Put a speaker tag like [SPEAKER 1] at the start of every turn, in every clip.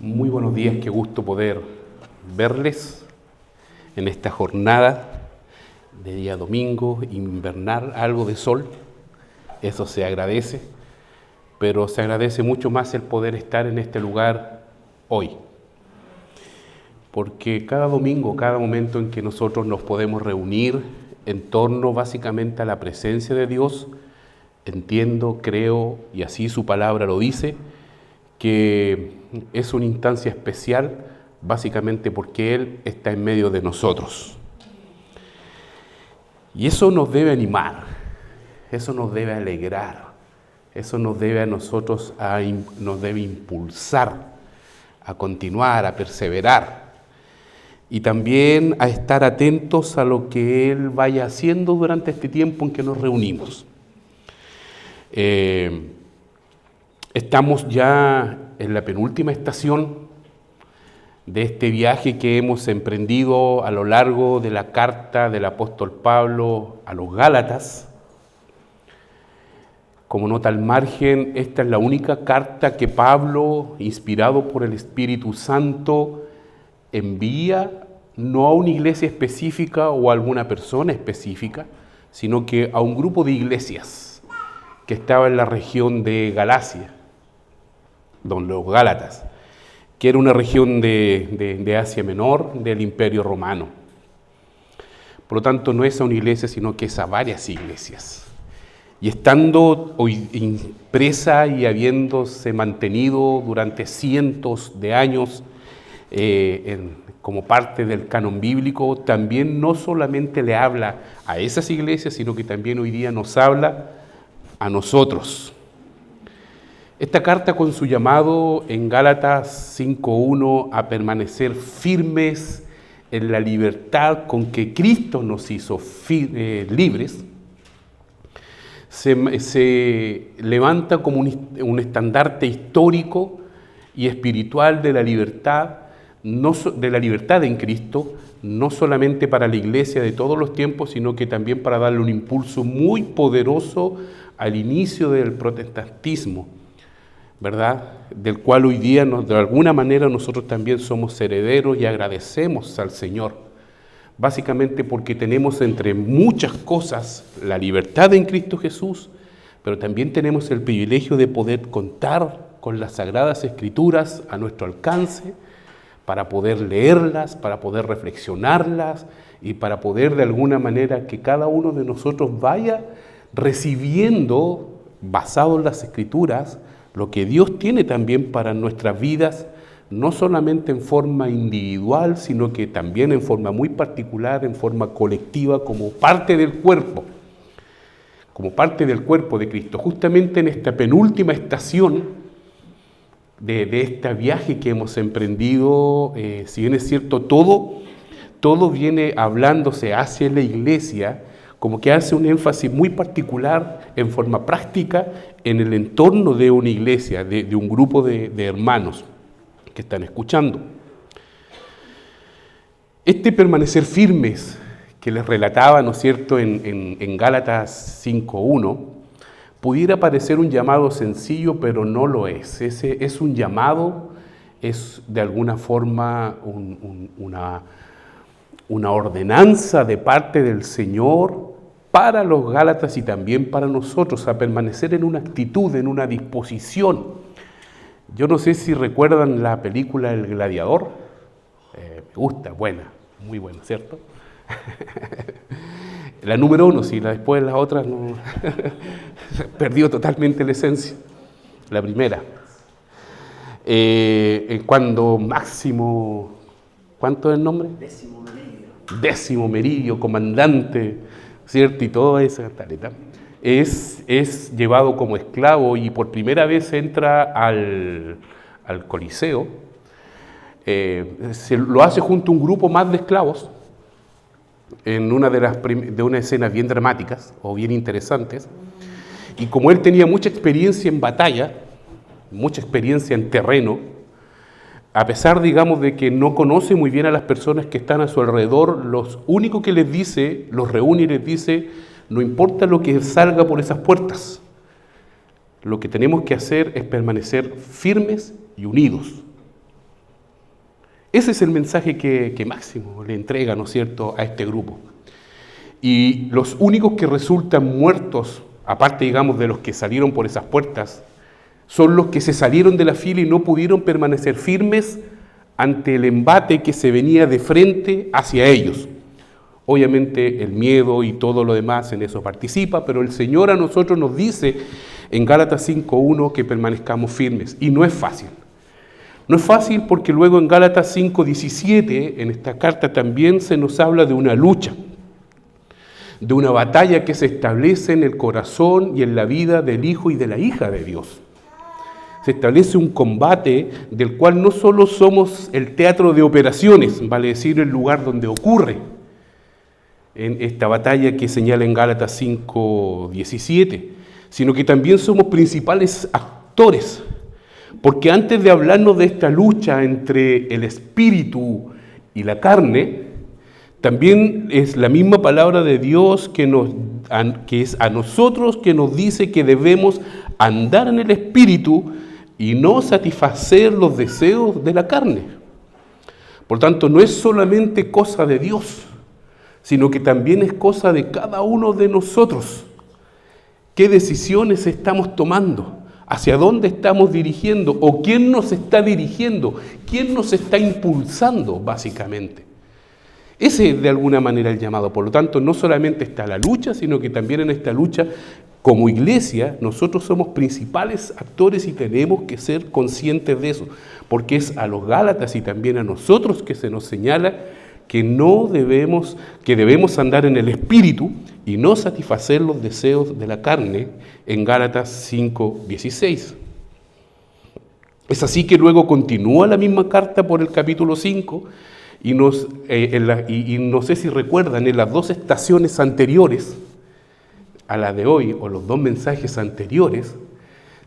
[SPEAKER 1] Muy buenos días, qué gusto poder verles en esta jornada de día domingo, invernal, algo de sol, eso se agradece, pero se agradece mucho más el poder estar en este lugar hoy, porque cada domingo, cada momento en que nosotros nos podemos reunir en torno básicamente a la presencia de Dios, entiendo, creo, y así su palabra lo dice, que es una instancia especial, básicamente porque Él está en medio de nosotros. Y eso nos debe animar, eso nos debe alegrar, eso nos debe a nosotros, nos debe impulsar a continuar, a perseverar y también a estar atentos a lo que Él vaya haciendo durante este tiempo en que nos reunimos. Estamos ya en la penúltima estación de este viaje que hemos emprendido a lo largo de la carta del apóstol Pablo a los Gálatas. Como nota al margen, esta es la única carta que Pablo, inspirado por el Espíritu Santo, envía no a una iglesia específica o a alguna persona específica, sino que a un grupo de iglesias que estaba en la región de Galacia, los Gálatas, que era una región de Asia Menor, del Imperio Romano. Por lo tanto, no es a una iglesia, sino que es a varias iglesias. Y estando hoy impresa y habiéndose mantenido durante cientos de años como parte del canon bíblico, también no solamente le habla a esas iglesias, sino que también hoy día nos habla a nosotros. Esta carta con su llamado en Gálatas 5:1 a permanecer firmes en la libertad con que Cristo nos hizo libres, se levanta como un estandarte histórico y espiritual de la libertad, de la libertad en Cristo, no solamente para la iglesia de todos los tiempos, sino que también para darle un impulso muy poderoso al inicio del protestantismo, ¿verdad? Del cual hoy día, de alguna manera, nosotros también somos herederos y agradecemos al Señor. Básicamente porque tenemos entre muchas cosas la libertad en Cristo Jesús, pero también tenemos el privilegio de poder contar con las Sagradas Escrituras a nuestro alcance, para poder leerlas, para poder reflexionarlas y para poder de alguna manera que cada uno de nosotros vaya recibiendo, basado en las Escrituras, lo que Dios tiene también para nuestras vidas, no solamente en forma individual, sino que también en forma muy particular, en forma colectiva, como parte del cuerpo de Cristo. Justamente en esta penúltima estación de este viaje que hemos emprendido, si bien es cierto, todo viene hablándose hacia la iglesia, como que hace un énfasis muy particular en forma práctica en el entorno de una iglesia, de un grupo de hermanos que están escuchando. Este permanecer firmes que les relataba, ¿no es cierto?, en Gálatas 5:1, pudiera parecer un llamado sencillo, pero no lo es. Es un llamado, es de alguna forma una ordenanza de parte del Señor para los Gálatas y también para nosotros, a permanecer en una actitud, en una disposición. Yo no sé si recuerdan la película El Gladiador. Me gusta, buena, muy buena, ¿cierto? La número 1, sí, después las otras no. Perdió totalmente la esencia. La primera. Cuando Máximo, ¿cuánto es el nombre? Décimo Meridio, comandante, ¿cierto? Y toda esa taleta. Es llevado como esclavo y por primera vez entra al Coliseo. Se lo hace junto a un grupo más de esclavos en una de unas escenas bien dramáticas o bien interesantes. Y como él tenía mucha experiencia en batalla, mucha experiencia en terreno, a pesar, digamos, de que no conoce muy bien a las personas que están a su alrededor, los único que les dice, los reúne y les dice: no importa lo que salga por esas puertas, lo que tenemos que hacer es permanecer firmes y unidos. Ese es el mensaje que Máximo le entrega, ¿no es cierto?, a este grupo. Y los únicos que resultan muertos, aparte, digamos, de los que salieron por esas puertas, son los que se salieron de la fila y no pudieron permanecer firmes ante el embate que se venía de frente hacia ellos. Obviamente el miedo y todo lo demás en eso participa, pero el Señor a nosotros nos dice en Gálatas 5:1 que permanezcamos firmes, y no es fácil. No es fácil porque luego en Gálatas 5:17, en esta carta también se nos habla de una lucha, de una batalla que se establece en el corazón y en la vida del hijo y de la hija de Dios. Se establece un combate del cual no solo somos el teatro de operaciones, vale decir el lugar donde ocurre en esta batalla que señala en Gálatas 5:17, sino que también somos principales actores. Porque antes de hablarnos de esta lucha entre el espíritu y la carne, también es la misma palabra de Dios que es a nosotros que nos dice que debemos andar en el espíritu y no satisfacer los deseos de la carne. Por tanto, no es solamente cosa de Dios, sino que también es cosa de cada uno de nosotros. ¿Qué decisiones estamos tomando? ¿Hacia dónde estamos dirigiendo? ¿O quién nos está dirigiendo? ¿Quién nos está impulsando, básicamente? Ese es de alguna manera el llamado. Por lo tanto, no solamente está la lucha, sino que también en esta lucha, como iglesia, nosotros somos principales actores y tenemos que ser conscientes de eso, porque es a los Gálatas y también a nosotros que se nos señala que debemos andar en el espíritu y no satisfacer los deseos de la carne en Gálatas 5:16. Es así que luego continúa la misma carta por el capítulo 5 y no sé si recuerdan, en las dos estaciones anteriores a la de hoy, o los dos mensajes anteriores,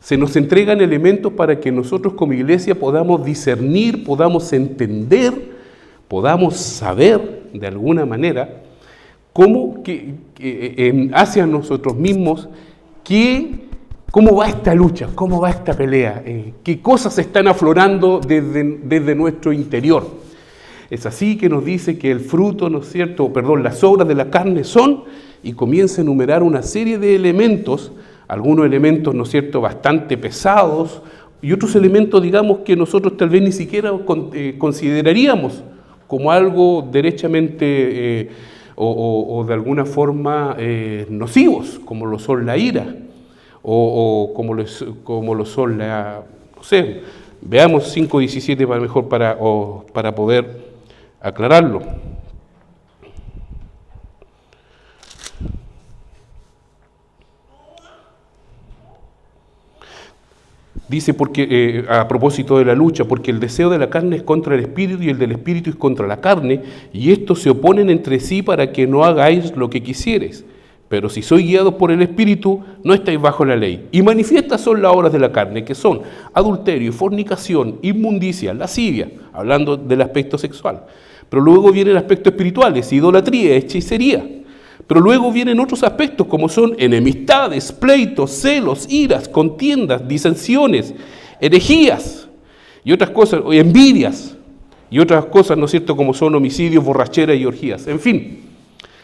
[SPEAKER 1] se nos entregan elementos para que nosotros como iglesia podamos discernir, podamos entender, podamos saber de alguna manera cómo hacia nosotros mismos cómo va esta lucha, cómo va esta pelea, qué cosas están aflorando desde nuestro interior. Es así que nos dice que el fruto, ¿no es cierto?, las obras de la carne son, y comienza a enumerar una serie de elementos, algunos elementos, ¿no es cierto?, bastante pesados, y otros elementos, digamos, que nosotros tal vez ni siquiera consideraríamos como algo derechamente o de alguna forma nocivos, como lo son la ira, o como lo son no sé, veamos 5:17 para poder aclararlo. Dice, porque a propósito de la lucha, porque el deseo de la carne es contra el espíritu y el del espíritu es contra la carne, y estos se oponen entre sí para que no hagáis lo que quisieres. Pero si sois guiados por el espíritu, no estáis bajo la ley. Y manifiestas son las obras de la carne, que son adulterio, fornicación, inmundicia, lascivia, hablando del aspecto sexual. Pero luego viene el aspecto espiritual, es idolatría, hechicería. Pero luego vienen otros aspectos como son enemistades, pleitos, celos, iras, contiendas, disensiones, herejías y otras cosas, envidias y otras cosas, ¿no es cierto?, como son homicidios, borracheras y orgías. En fin,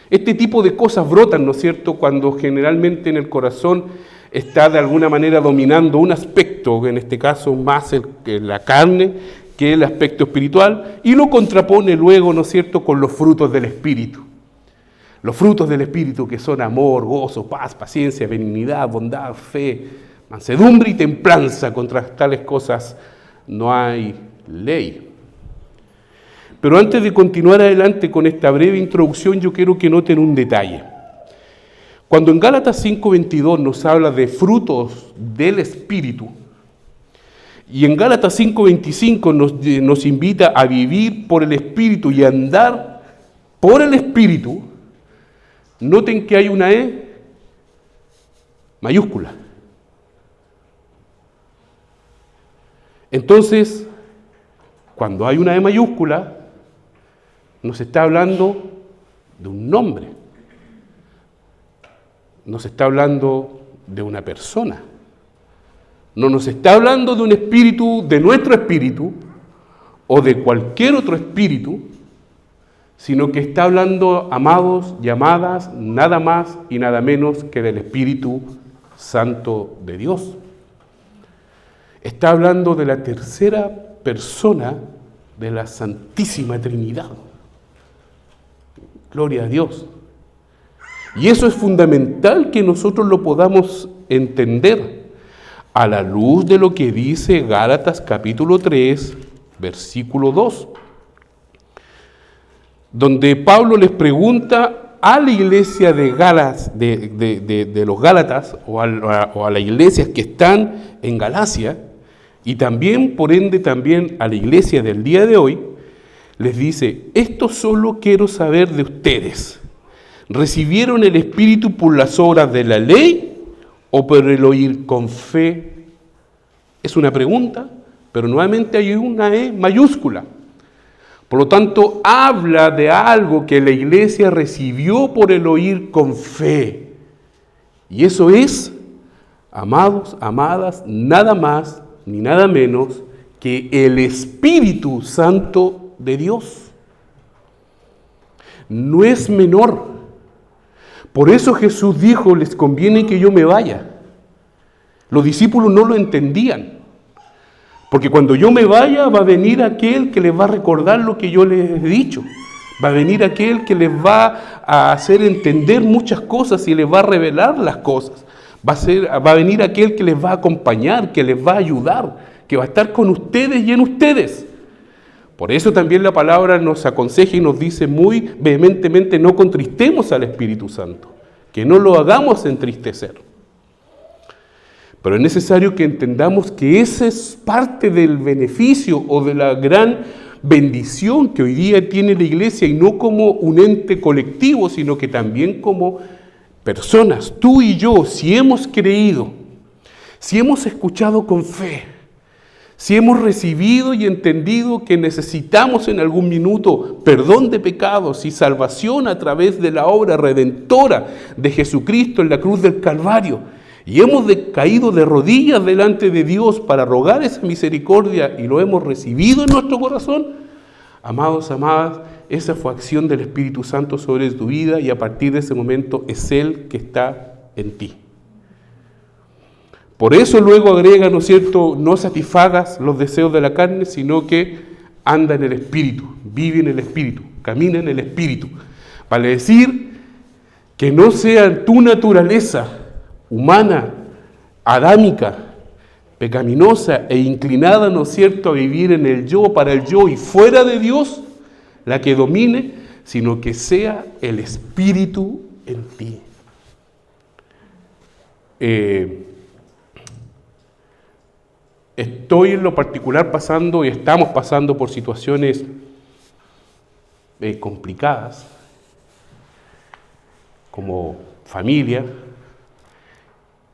[SPEAKER 1] este tipo de cosas brotan, ¿no es cierto?, cuando generalmente en el corazón está de alguna manera dominando un aspecto, en este caso más la carne, que el aspecto espiritual, y lo contrapone luego, ¿no es cierto?, con los frutos del Espíritu. Los frutos del Espíritu, que son amor, gozo, paz, paciencia, benignidad, bondad, fe, mansedumbre y templanza. Contra tales cosas no hay ley. Pero antes de continuar adelante con esta breve introducción, yo quiero que noten un detalle. Cuando en Gálatas 5:22 nos habla de frutos del Espíritu, y en Gálatas 5:25 nos invita a vivir por el Espíritu y a andar por el Espíritu, noten que hay una E mayúscula. Entonces, cuando hay una E mayúscula, nos está hablando de un nombre. Nos está hablando de una persona. No nos está hablando de un espíritu, de nuestro espíritu, o de cualquier otro espíritu, sino que está hablando, amados y amadas, nada más y nada menos que del Espíritu Santo de Dios. Está hablando de la tercera persona de la Santísima Trinidad. Gloria a Dios. Y eso es fundamental que nosotros lo podamos entender a la luz de lo que dice Gálatas capítulo 3, versículo 2, donde Pablo les pregunta a la iglesia de los Gálatas o a las iglesias que están en Galacia, y también, por ende, también a la iglesia del día de hoy, les dice: esto solo quiero saber de ustedes. ¿Recibieron el Espíritu por las obras de la ley o por el oír con fe? Es una pregunta, pero nuevamente hay una E mayúscula. Por lo tanto, habla de algo que la iglesia recibió por el oír con fe. Y eso es, amados, amadas, nada más ni nada menos que el Espíritu Santo de Dios. No es menor. Por eso Jesús dijo: les conviene que yo me vaya. Los discípulos no lo entendían, porque cuando yo me vaya va a venir aquel que les va a recordar lo que yo les he dicho. Va a venir aquel que les va a hacer entender muchas cosas y les va a revelar las cosas. Va a venir aquel que les va a acompañar, que les va a ayudar, que va a estar con ustedes y en ustedes. Por eso también la palabra nos aconseja y nos dice muy vehementemente: no contristemos al Espíritu Santo, que no lo hagamos entristecer. Pero es necesario que entendamos que ese es parte del beneficio o de la gran bendición que hoy día tiene la iglesia, y no como un ente colectivo, sino que también como personas, tú y yo, si hemos creído, si hemos escuchado con fe, si hemos recibido y entendido que necesitamos en algún minuto perdón de pecados y salvación a través de la obra redentora de Jesucristo en la cruz del Calvario, y hemos caído de rodillas delante de Dios para rogar esa misericordia y lo hemos recibido en nuestro corazón, amados, amadas, esa fue acción del Espíritu Santo sobre tu vida, y a partir de ese momento es Él que está en ti. Por eso luego agrega, ¿no es cierto?, no satisfagas los deseos de la carne, sino que anda en el Espíritu, vive en el Espíritu, camina en el Espíritu. Vale decir que no sea tu naturaleza humana, adámica, pecaminosa e inclinada, ¿no es cierto?, a vivir en el yo, para el yo y fuera de Dios, la que domine, sino que sea el Espíritu en ti. Estoy en lo particular pasando y estamos pasando por situaciones complicadas, como familia,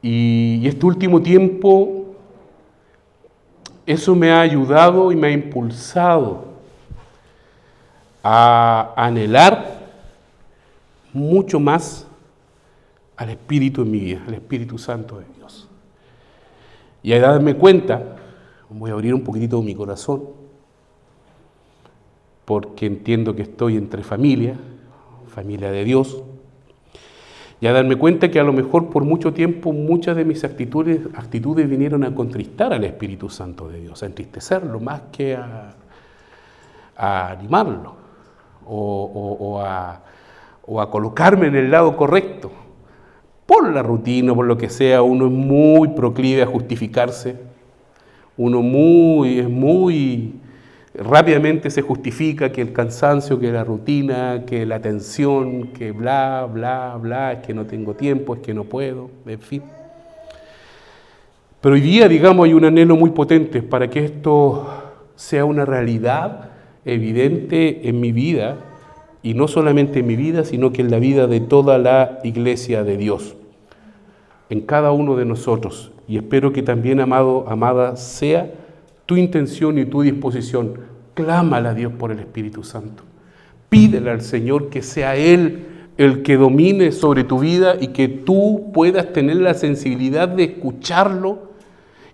[SPEAKER 1] y este último tiempo eso me ha ayudado y me ha impulsado a anhelar mucho más al Espíritu en mi vida, al Espíritu Santo de Dios. Y a darme cuenta, voy a abrir un poquitito mi corazón, porque entiendo que estoy entre familia de Dios, y a darme cuenta que a lo mejor por mucho tiempo muchas de mis actitudes vinieron a contristar al Espíritu Santo de Dios, a entristecerlo más que a animarlo o a colocarme en el lado correcto. Por la rutina, por lo que sea, uno es muy proclive a justificarse, uno muy rápidamente se justifica que el cansancio, que la rutina, que la tensión, que bla, bla, bla, es que no tengo tiempo, es que no puedo, en fin. Pero hoy día, digamos, hay un anhelo muy potente para que esto sea una realidad evidente en mi vida, y no solamente en mi vida, sino que en la vida de toda la iglesia de Dios, en cada uno de nosotros. Y espero que también, amado, amada, sea tu intención y tu disposición. Clámale a Dios por el Espíritu Santo. Pídele al Señor que sea Él el que domine sobre tu vida y que tú puedas tener la sensibilidad de escucharlo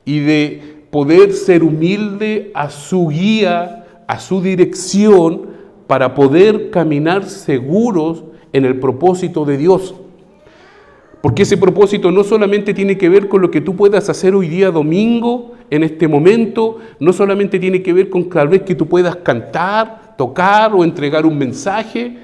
[SPEAKER 1] y de poder ser humilde a su guía, a su dirección para poder caminar seguros en el propósito de Dios. Porque ese propósito no solamente tiene que ver con lo que tú puedas hacer hoy día domingo, en este momento, no solamente tiene que ver con tal vez que tú puedas cantar, tocar o entregar un mensaje,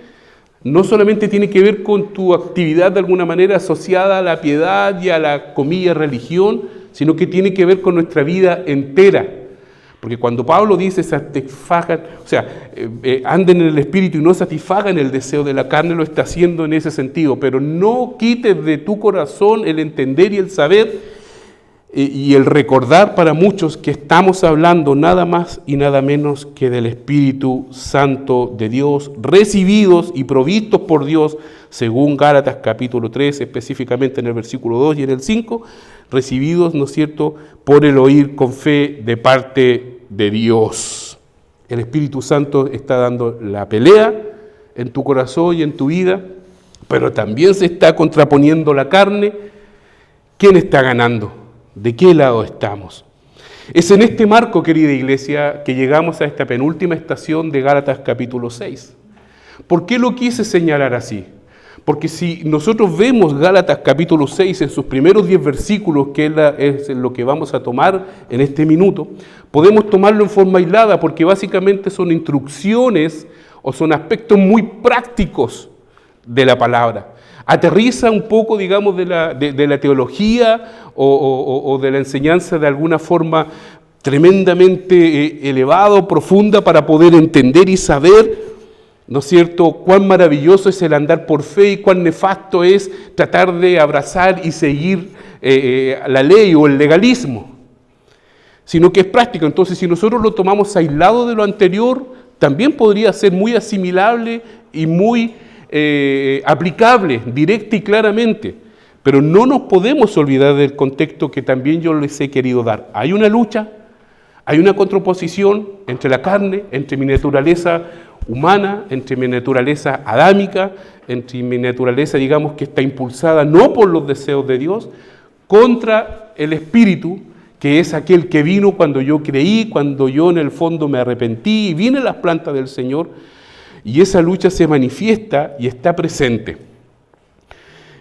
[SPEAKER 1] no solamente tiene que ver con tu actividad de alguna manera asociada a la piedad y a la, comilla, religión, sino que tiene que ver con nuestra vida entera. Porque cuando Pablo dice satisfagan, anden en el Espíritu y no satisfagan el deseo de la carne, lo está haciendo en ese sentido, pero no quites de tu corazón el entender y el saber y el recordar para muchos que estamos hablando nada más y nada menos que del Espíritu Santo de Dios, recibidos y provistos por Dios, según Gálatas capítulo 3, específicamente en el versículo 2 y en el 5, recibidos, ¿no es cierto?, por el oír con fe de parte de Dios. El Espíritu Santo está dando la pelea en tu corazón y en tu vida, pero también se está contraponiendo la carne. ¿Quién está ganando? ¿De qué lado estamos? Es en este marco, querida iglesia, que llegamos a esta penúltima estación de Gálatas capítulo 6. ¿Por qué lo quise señalar así? Porque si nosotros vemos Gálatas capítulo 6 en sus primeros 10 versículos, que es lo que vamos a tomar en este minuto, podemos tomarlo en forma aislada porque básicamente son instrucciones o son aspectos muy prácticos de la palabra. Aterriza un poco, digamos, de la teología o de la enseñanza de alguna forma tremendamente elevada, profunda, para poder entender y saber, ¿no es cierto?, cuán maravilloso es el andar por fe y cuán nefasto es tratar de abrazar y seguir la ley o el legalismo, sino que es práctico. Entonces, si nosotros lo tomamos aislado de lo anterior, también podría ser muy asimilable y muy aplicable, directa y claramente, pero no nos podemos olvidar del contexto que también yo les he querido dar. Hay una lucha, hay una contraposición entre la carne, entre mi naturaleza humana, entre mi naturaleza adámica, entre mi naturaleza, digamos, que está impulsada no por los deseos de Dios, contra el Espíritu, que es aquel que vino cuando yo creí, cuando yo en el fondo me arrepentí y vine a las plantas del Señor. Y esa lucha se manifiesta y está presente.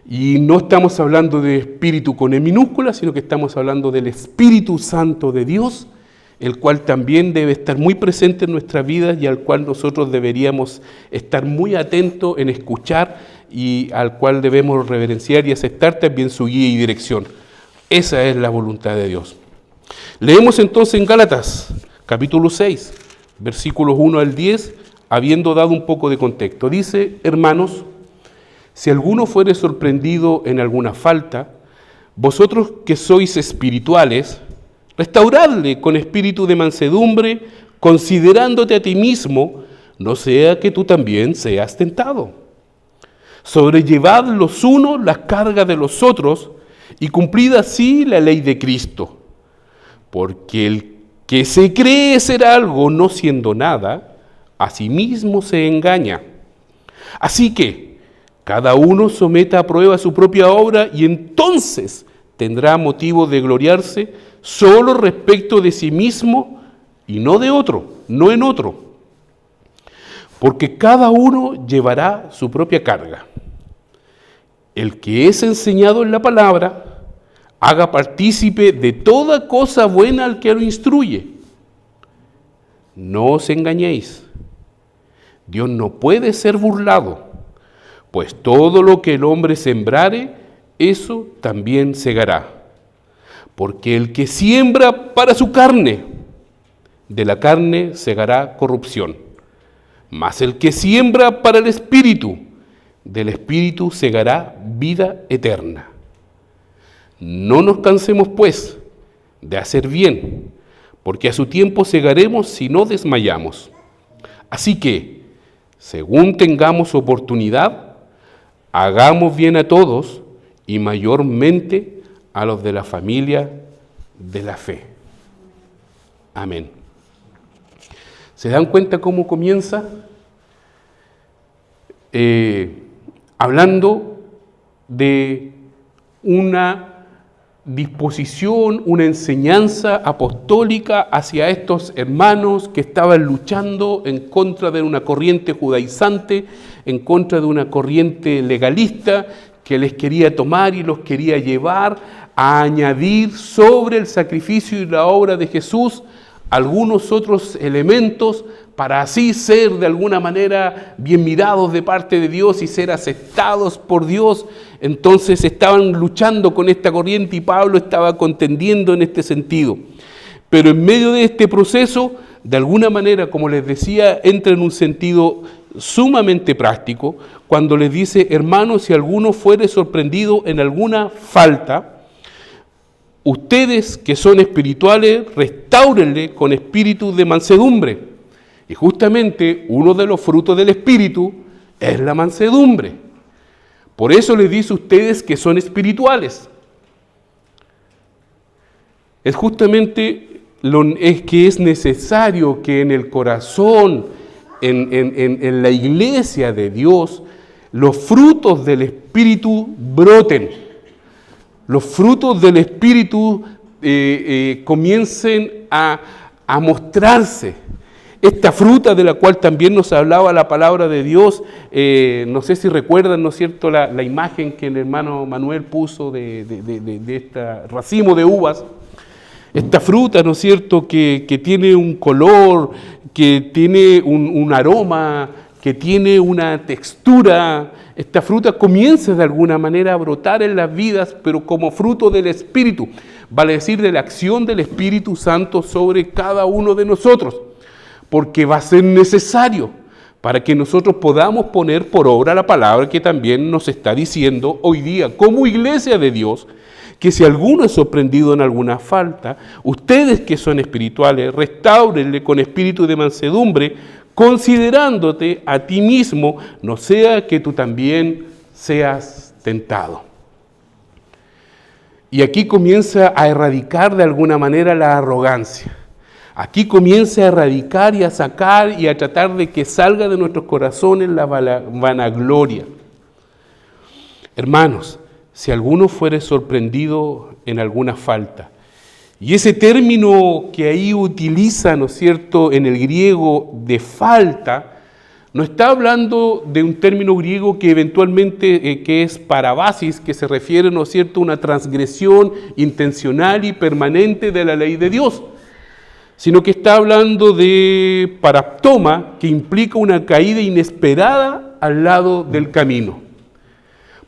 [SPEAKER 1] Y no estamos hablando de espíritu con E minúscula, sino que estamos hablando del Espíritu Santo de Dios, el cual también debe estar muy presente en nuestras vidas y al cual nosotros deberíamos estar muy atentos en escuchar y al cual debemos reverenciar y aceptar también su guía y dirección. Esa es la voluntad de Dios. Leemos entonces en Gálatas, capítulo 6, versículos 1 al 10, habiendo dado un poco de contexto. Dice: hermanos, si alguno fuere sorprendido en alguna falta, vosotros que sois espirituales, restauradle con espíritu de mansedumbre, considerándote a ti mismo, no sea que tú también seas tentado. Sobrellevad los unos las cargas de los otros, y cumplid así la ley de Cristo. Porque el que se cree ser algo no siendo nada, a sí mismo se engaña. Así que cada uno someta a prueba su propia obra y entonces tendrá motivo de gloriarse solo respecto de sí mismo y no de otro, no en otro. Porque cada uno llevará su propia carga. El que es enseñado en la palabra, haga partícipe de toda cosa buena al que lo instruye. No os engañéis. Dios no puede ser burlado, pues todo lo que el hombre sembrare, eso también segará. Porque el que siembra para su carne, de la carne segará corrupción. Mas el que siembra para el Espíritu, del Espíritu segará vida eterna. No nos cansemos, pues, de hacer bien, porque a su tiempo segaremos si no desmayamos. Así que, según tengamos oportunidad, hagamos bien a todos y mayormente a los de la familia de la fe. Amén. ¿Se dan cuenta cómo comienza? Hablando de una disposición, una enseñanza apostólica hacia estos hermanos que estaban luchando en contra de una corriente judaizante, en contra de una corriente legalista que les quería tomar y los quería llevar a añadir sobre el sacrificio y la obra de Jesús algunos otros elementos para así ser de alguna manera bien mirados de parte de Dios y ser aceptados por Dios. Entonces estaban luchando con esta corriente y Pablo estaba contendiendo en este sentido. Pero en medio de este proceso, de alguna manera, como les decía, entra en un sentido sumamente práctico, cuando les dice: hermanos, si alguno fuere sorprendido en alguna falta, ustedes que son espirituales, restáurenle con espíritu de mansedumbre. Y justamente uno de los frutos del Espíritu es la mansedumbre. Por eso les dice a ustedes que son espirituales. Es justamente es que es necesario que en el corazón, en la iglesia de Dios, los frutos del Espíritu broten. Los frutos del Espíritu comiencen a mostrarse. Esta fruta de la cual también nos hablaba la palabra de Dios, no sé si recuerdan, ¿no es cierto?, la imagen que el hermano Manuel puso de este racimo de uvas. Esta fruta, ¿no es cierto?, que tiene un color, que tiene un aroma, que tiene una textura. Esta fruta comienza de alguna manera a brotar en las vidas, pero como fruto del Espíritu, vale decir, de la acción del Espíritu Santo sobre cada uno de nosotros, porque va a ser necesario para que nosotros podamos poner por obra la palabra que también nos está diciendo hoy día como iglesia de Dios, que si alguno es sorprendido en alguna falta, ustedes que son espirituales, restáurenle con espíritu de mansedumbre, considerándote a ti mismo, no sea que tú también seas tentado. Y aquí comienza a erradicar de alguna manera la arrogancia. Aquí comienza a erradicar y a sacar y a tratar de que salga de nuestros corazones la vanagloria. Hermanos, si alguno fuere sorprendido en alguna falta, y ese término que ahí utiliza, ¿no es cierto?, en el griego de falta, no está hablando de un término griego que eventualmente que es parabasis, que se refiere, ¿no es cierto?, a una transgresión intencional y permanente de la ley de Dios, sino que está hablando de paraptoma, que implica una caída inesperada al lado del camino.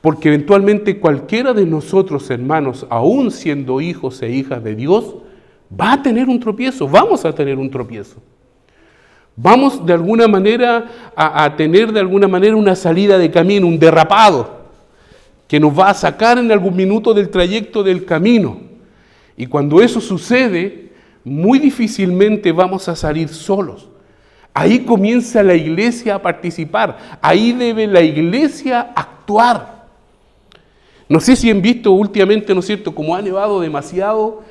[SPEAKER 1] Porque eventualmente cualquiera de nosotros, hermanos, aún siendo hijos e hijas de Dios, va a tener un tropiezo, vamos a tener un tropiezo. Vamos de alguna manera a tener de alguna manera una salida de camino, un derrapado, que nos va a sacar en algún minuto del trayecto del camino. Y cuando eso sucede, muy difícilmente vamos a salir solos. Ahí comienza la iglesia a participar, ahí debe la iglesia actuar. No sé si han visto últimamente, ¿no es cierto?, como ha nevado demasiado,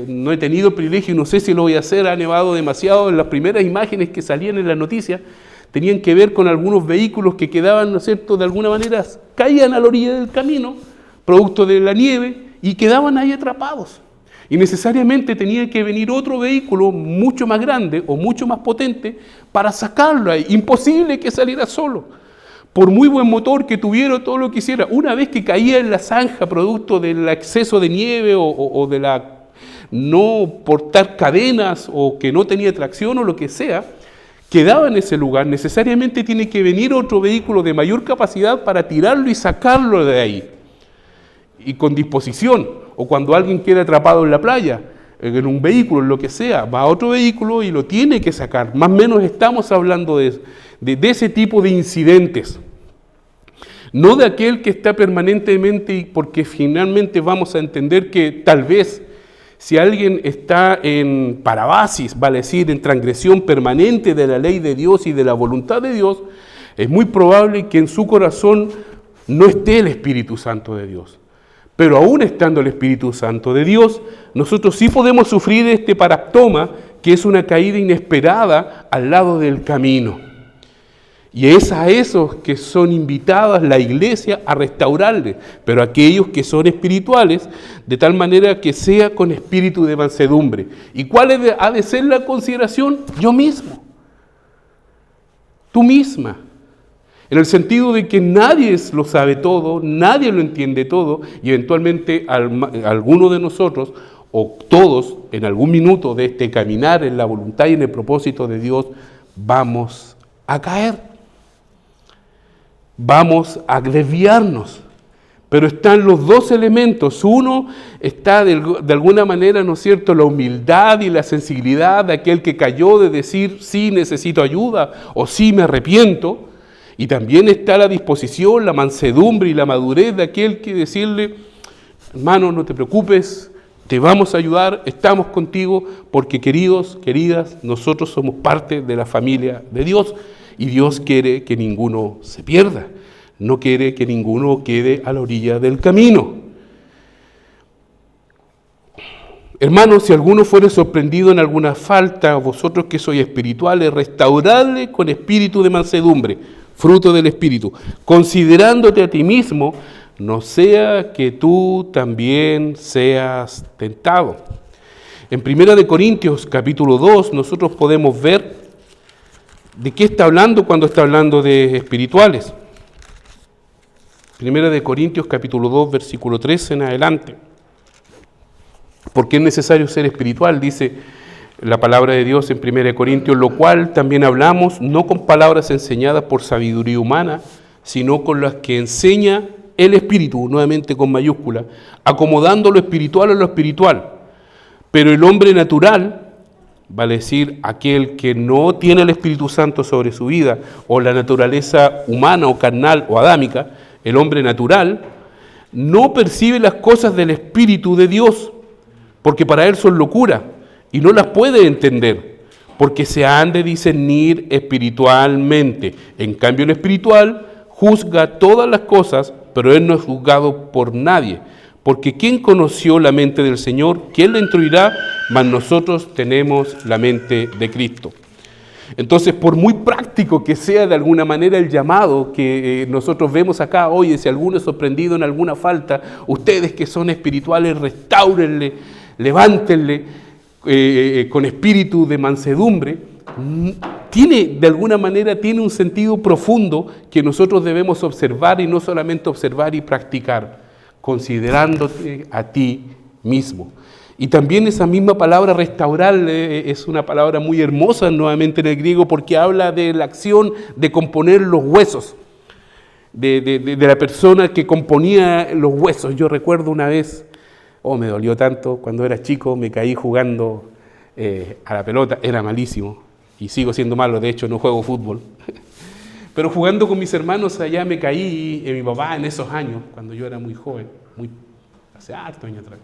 [SPEAKER 1] no he tenido privilegio y no sé si lo voy a hacer, ha nevado demasiado. En las primeras imágenes que salían en la noticia tenían que ver con algunos vehículos que quedaban, ¿no es cierto?, de alguna manera caían a la orilla del camino, producto de la nieve, y quedaban ahí atrapados. Y necesariamente tenía que venir otro vehículo mucho más grande o mucho más potente para sacarlo ahí. Imposible que saliera solo. Por muy buen motor que tuviera, todo lo que hiciera, una vez que caía en la zanja producto del exceso de nieve o de la no portar cadenas o que no tenía tracción o lo que sea, quedaba en ese lugar. Necesariamente tiene que venir otro vehículo de mayor capacidad para tirarlo y sacarlo de ahí. Y con disposición, o cuando alguien queda atrapado en la playa, en un vehículo, en lo que sea, va a otro vehículo y lo tiene que sacar. Más o menos estamos hablando de ese tipo de incidentes. No de aquel que está permanentemente, porque finalmente vamos a entender que tal vez si alguien está en parabasis, vale decir, en transgresión permanente de la ley de Dios y de la voluntad de Dios, es muy probable que en su corazón no esté el Espíritu Santo de Dios. Pero aún estando el Espíritu Santo de Dios, nosotros sí podemos sufrir este paraptoma, que es una caída inesperada al lado del camino. Y es a esos que son invitadas la iglesia a restaurarles, pero aquellos que son espirituales, de tal manera que sea con espíritu de mansedumbre. ¿Y cuál ha de ser la consideración? Yo mismo, tú misma. En el sentido de que nadie lo sabe todo, nadie lo entiende todo, y eventualmente alguno de nosotros, o todos, en algún minuto de este caminar en la voluntad y en el propósito de Dios, vamos a caer. Vamos a desviarnos, pero están los dos elementos. Uno está de alguna manera, ¿no es cierto?, la humildad y la sensibilidad de aquel que cayó, de decir sí necesito ayuda o sí me arrepiento, y también está la disposición, la mansedumbre y la madurez de aquel que decirle, hermano, no te preocupes, te vamos a ayudar, estamos contigo, porque queridos, queridas, nosotros somos parte de la familia de Dios. Y Dios quiere que ninguno se pierda, no quiere que ninguno quede a la orilla del camino. Hermanos, si alguno fuere sorprendido en alguna falta, vosotros que sois espirituales, restauradle con espíritu de mansedumbre, fruto del Espíritu, considerándote a ti mismo, no sea que tú también seas tentado. En 1 Corintios capítulo 2 nosotros podemos ver ¿de qué está hablando cuando está hablando de espirituales? 1 Corintios capítulo 2, versículo 13 en adelante. ¿Por qué es necesario ser espiritual? Dice la palabra de Dios en 1 Corintios, lo cual también hablamos, no con palabras enseñadas por sabiduría humana, sino con las que enseña el Espíritu, nuevamente con mayúscula, acomodando lo espiritual a lo espiritual. Pero el hombre natural, vale decir, aquel que no tiene el Espíritu Santo sobre su vida, o la naturaleza humana o carnal o adámica, el hombre natural, no percibe las cosas del Espíritu de Dios, porque para él son locura, y no las puede entender, porque se han de discernir espiritualmente. En cambio, el espiritual juzga todas las cosas, pero él no es juzgado por nadie. Porque ¿quién conoció la mente del Señor? ¿Quién la instruirá? Mas nosotros tenemos la mente de Cristo. Entonces, por muy práctico que sea de alguna manera el llamado que nosotros vemos acá, oye, si alguno es sorprendido en alguna falta, ustedes que son espirituales, restáurenle, levántenle con espíritu de mansedumbre, de alguna manera tiene un sentido profundo que nosotros debemos observar, y no solamente observar y practicar, considerándote a ti mismo. Y también esa misma palabra restaurar es una palabra muy hermosa nuevamente en el griego, porque habla de la acción de componer los huesos, de la persona que componía los huesos. Yo recuerdo una vez, me dolió tanto, cuando era chico me caí jugando a la pelota, era malísimo y sigo siendo malo, de hecho no juego fútbol. Pero jugando con mis hermanos allá me caí, y mi papá en esos años, cuando yo era muy joven, hace hartos años atrás,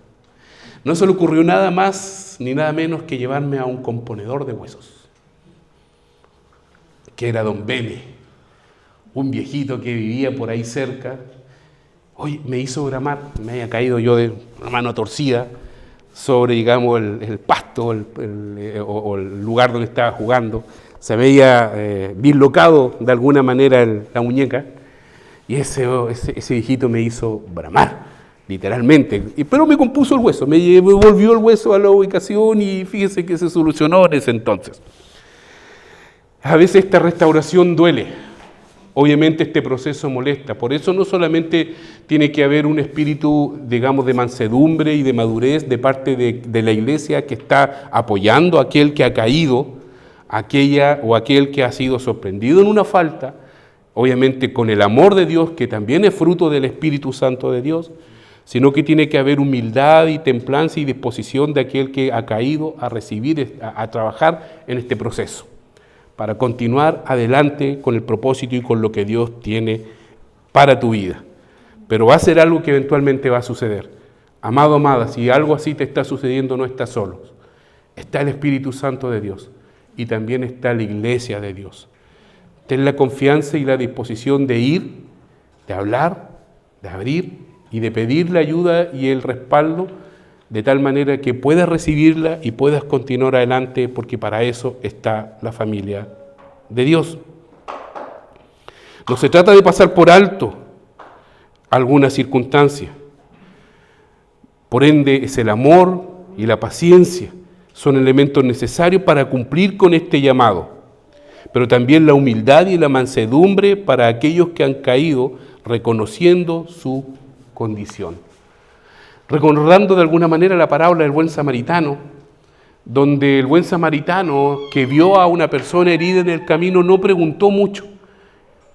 [SPEAKER 1] no se le ocurrió nada más ni nada menos que llevarme a un componedor de huesos, que era don Bene, un viejito que vivía por ahí cerca. Hoy me hizo bramar, me había caído yo de una mano torcida sobre, digamos, el pasto o el lugar donde estaba jugando. Se veía dislocado de alguna manera la muñeca, y ese viejito me hizo bramar, literalmente. Pero me compuso el hueso, me volvió el hueso a la ubicación, y fíjese que se solucionó en ese entonces. A veces esta restauración duele, obviamente este proceso molesta, por eso no solamente tiene que haber un espíritu, digamos, de mansedumbre y de madurez de parte de la iglesia que está apoyando a aquel que ha caído, aquella o aquel que ha sido sorprendido en una falta, obviamente con el amor de Dios, que también es fruto del Espíritu Santo de Dios, sino que tiene que haber humildad y templanza y disposición de aquel que ha caído a recibir, a trabajar en este proceso, para continuar adelante con el propósito y con lo que Dios tiene para tu vida. Pero va a ser algo que eventualmente va a suceder. Amado, amada, si algo así te está sucediendo, no estás solo. Está el Espíritu Santo de Dios, y también está la iglesia de Dios. Ten la confianza y la disposición de ir, de hablar, de abrir y de pedir la ayuda y el respaldo, de tal manera que puedas recibirla y puedas continuar adelante, porque para eso está la familia de Dios. No se trata de pasar por alto alguna circunstancia. Por ende, es el amor y la paciencia son elementos necesarios para cumplir con este llamado, pero también la humildad y la mansedumbre para aquellos que han caído reconociendo su condición. Recordando de alguna manera la parábola del buen samaritano, donde el buen samaritano que vio a una persona herida en el camino no preguntó mucho,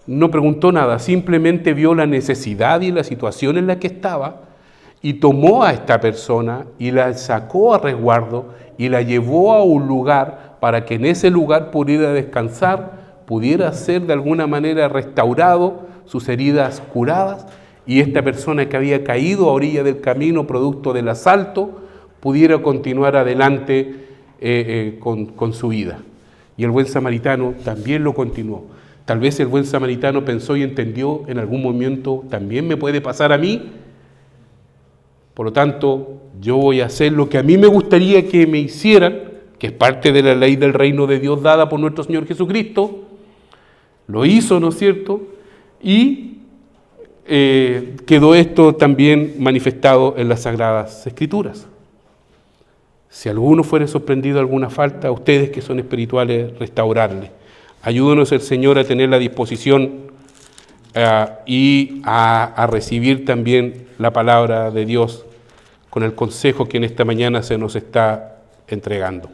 [SPEAKER 1] no preguntó nada, simplemente vio la necesidad y la situación en la que estaba y tomó a esta persona y la sacó a resguardo y la llevó a un lugar para que en ese lugar pudiera descansar, pudiera ser de alguna manera restaurado, sus heridas curadas, y esta persona que había caído a orilla del camino producto del asalto pudiera continuar adelante con su vida. Y el buen samaritano también lo continuó. Tal vez el buen samaritano pensó y entendió en algún momento, también me puede pasar a mí. Por lo tanto, yo voy a hacer lo que a mí me gustaría que me hicieran, que es parte de la ley del reino de Dios dada por nuestro Señor Jesucristo. Lo hizo, ¿no es cierto? Y quedó esto también manifestado en las Sagradas Escrituras. Si alguno fuere sorprendido de alguna falta, ustedes que son espirituales, restaurarle. Ayúdenos el Señor a tener la disposición y a recibir también la palabra de Dios con el consejo que en esta mañana se nos está entregando.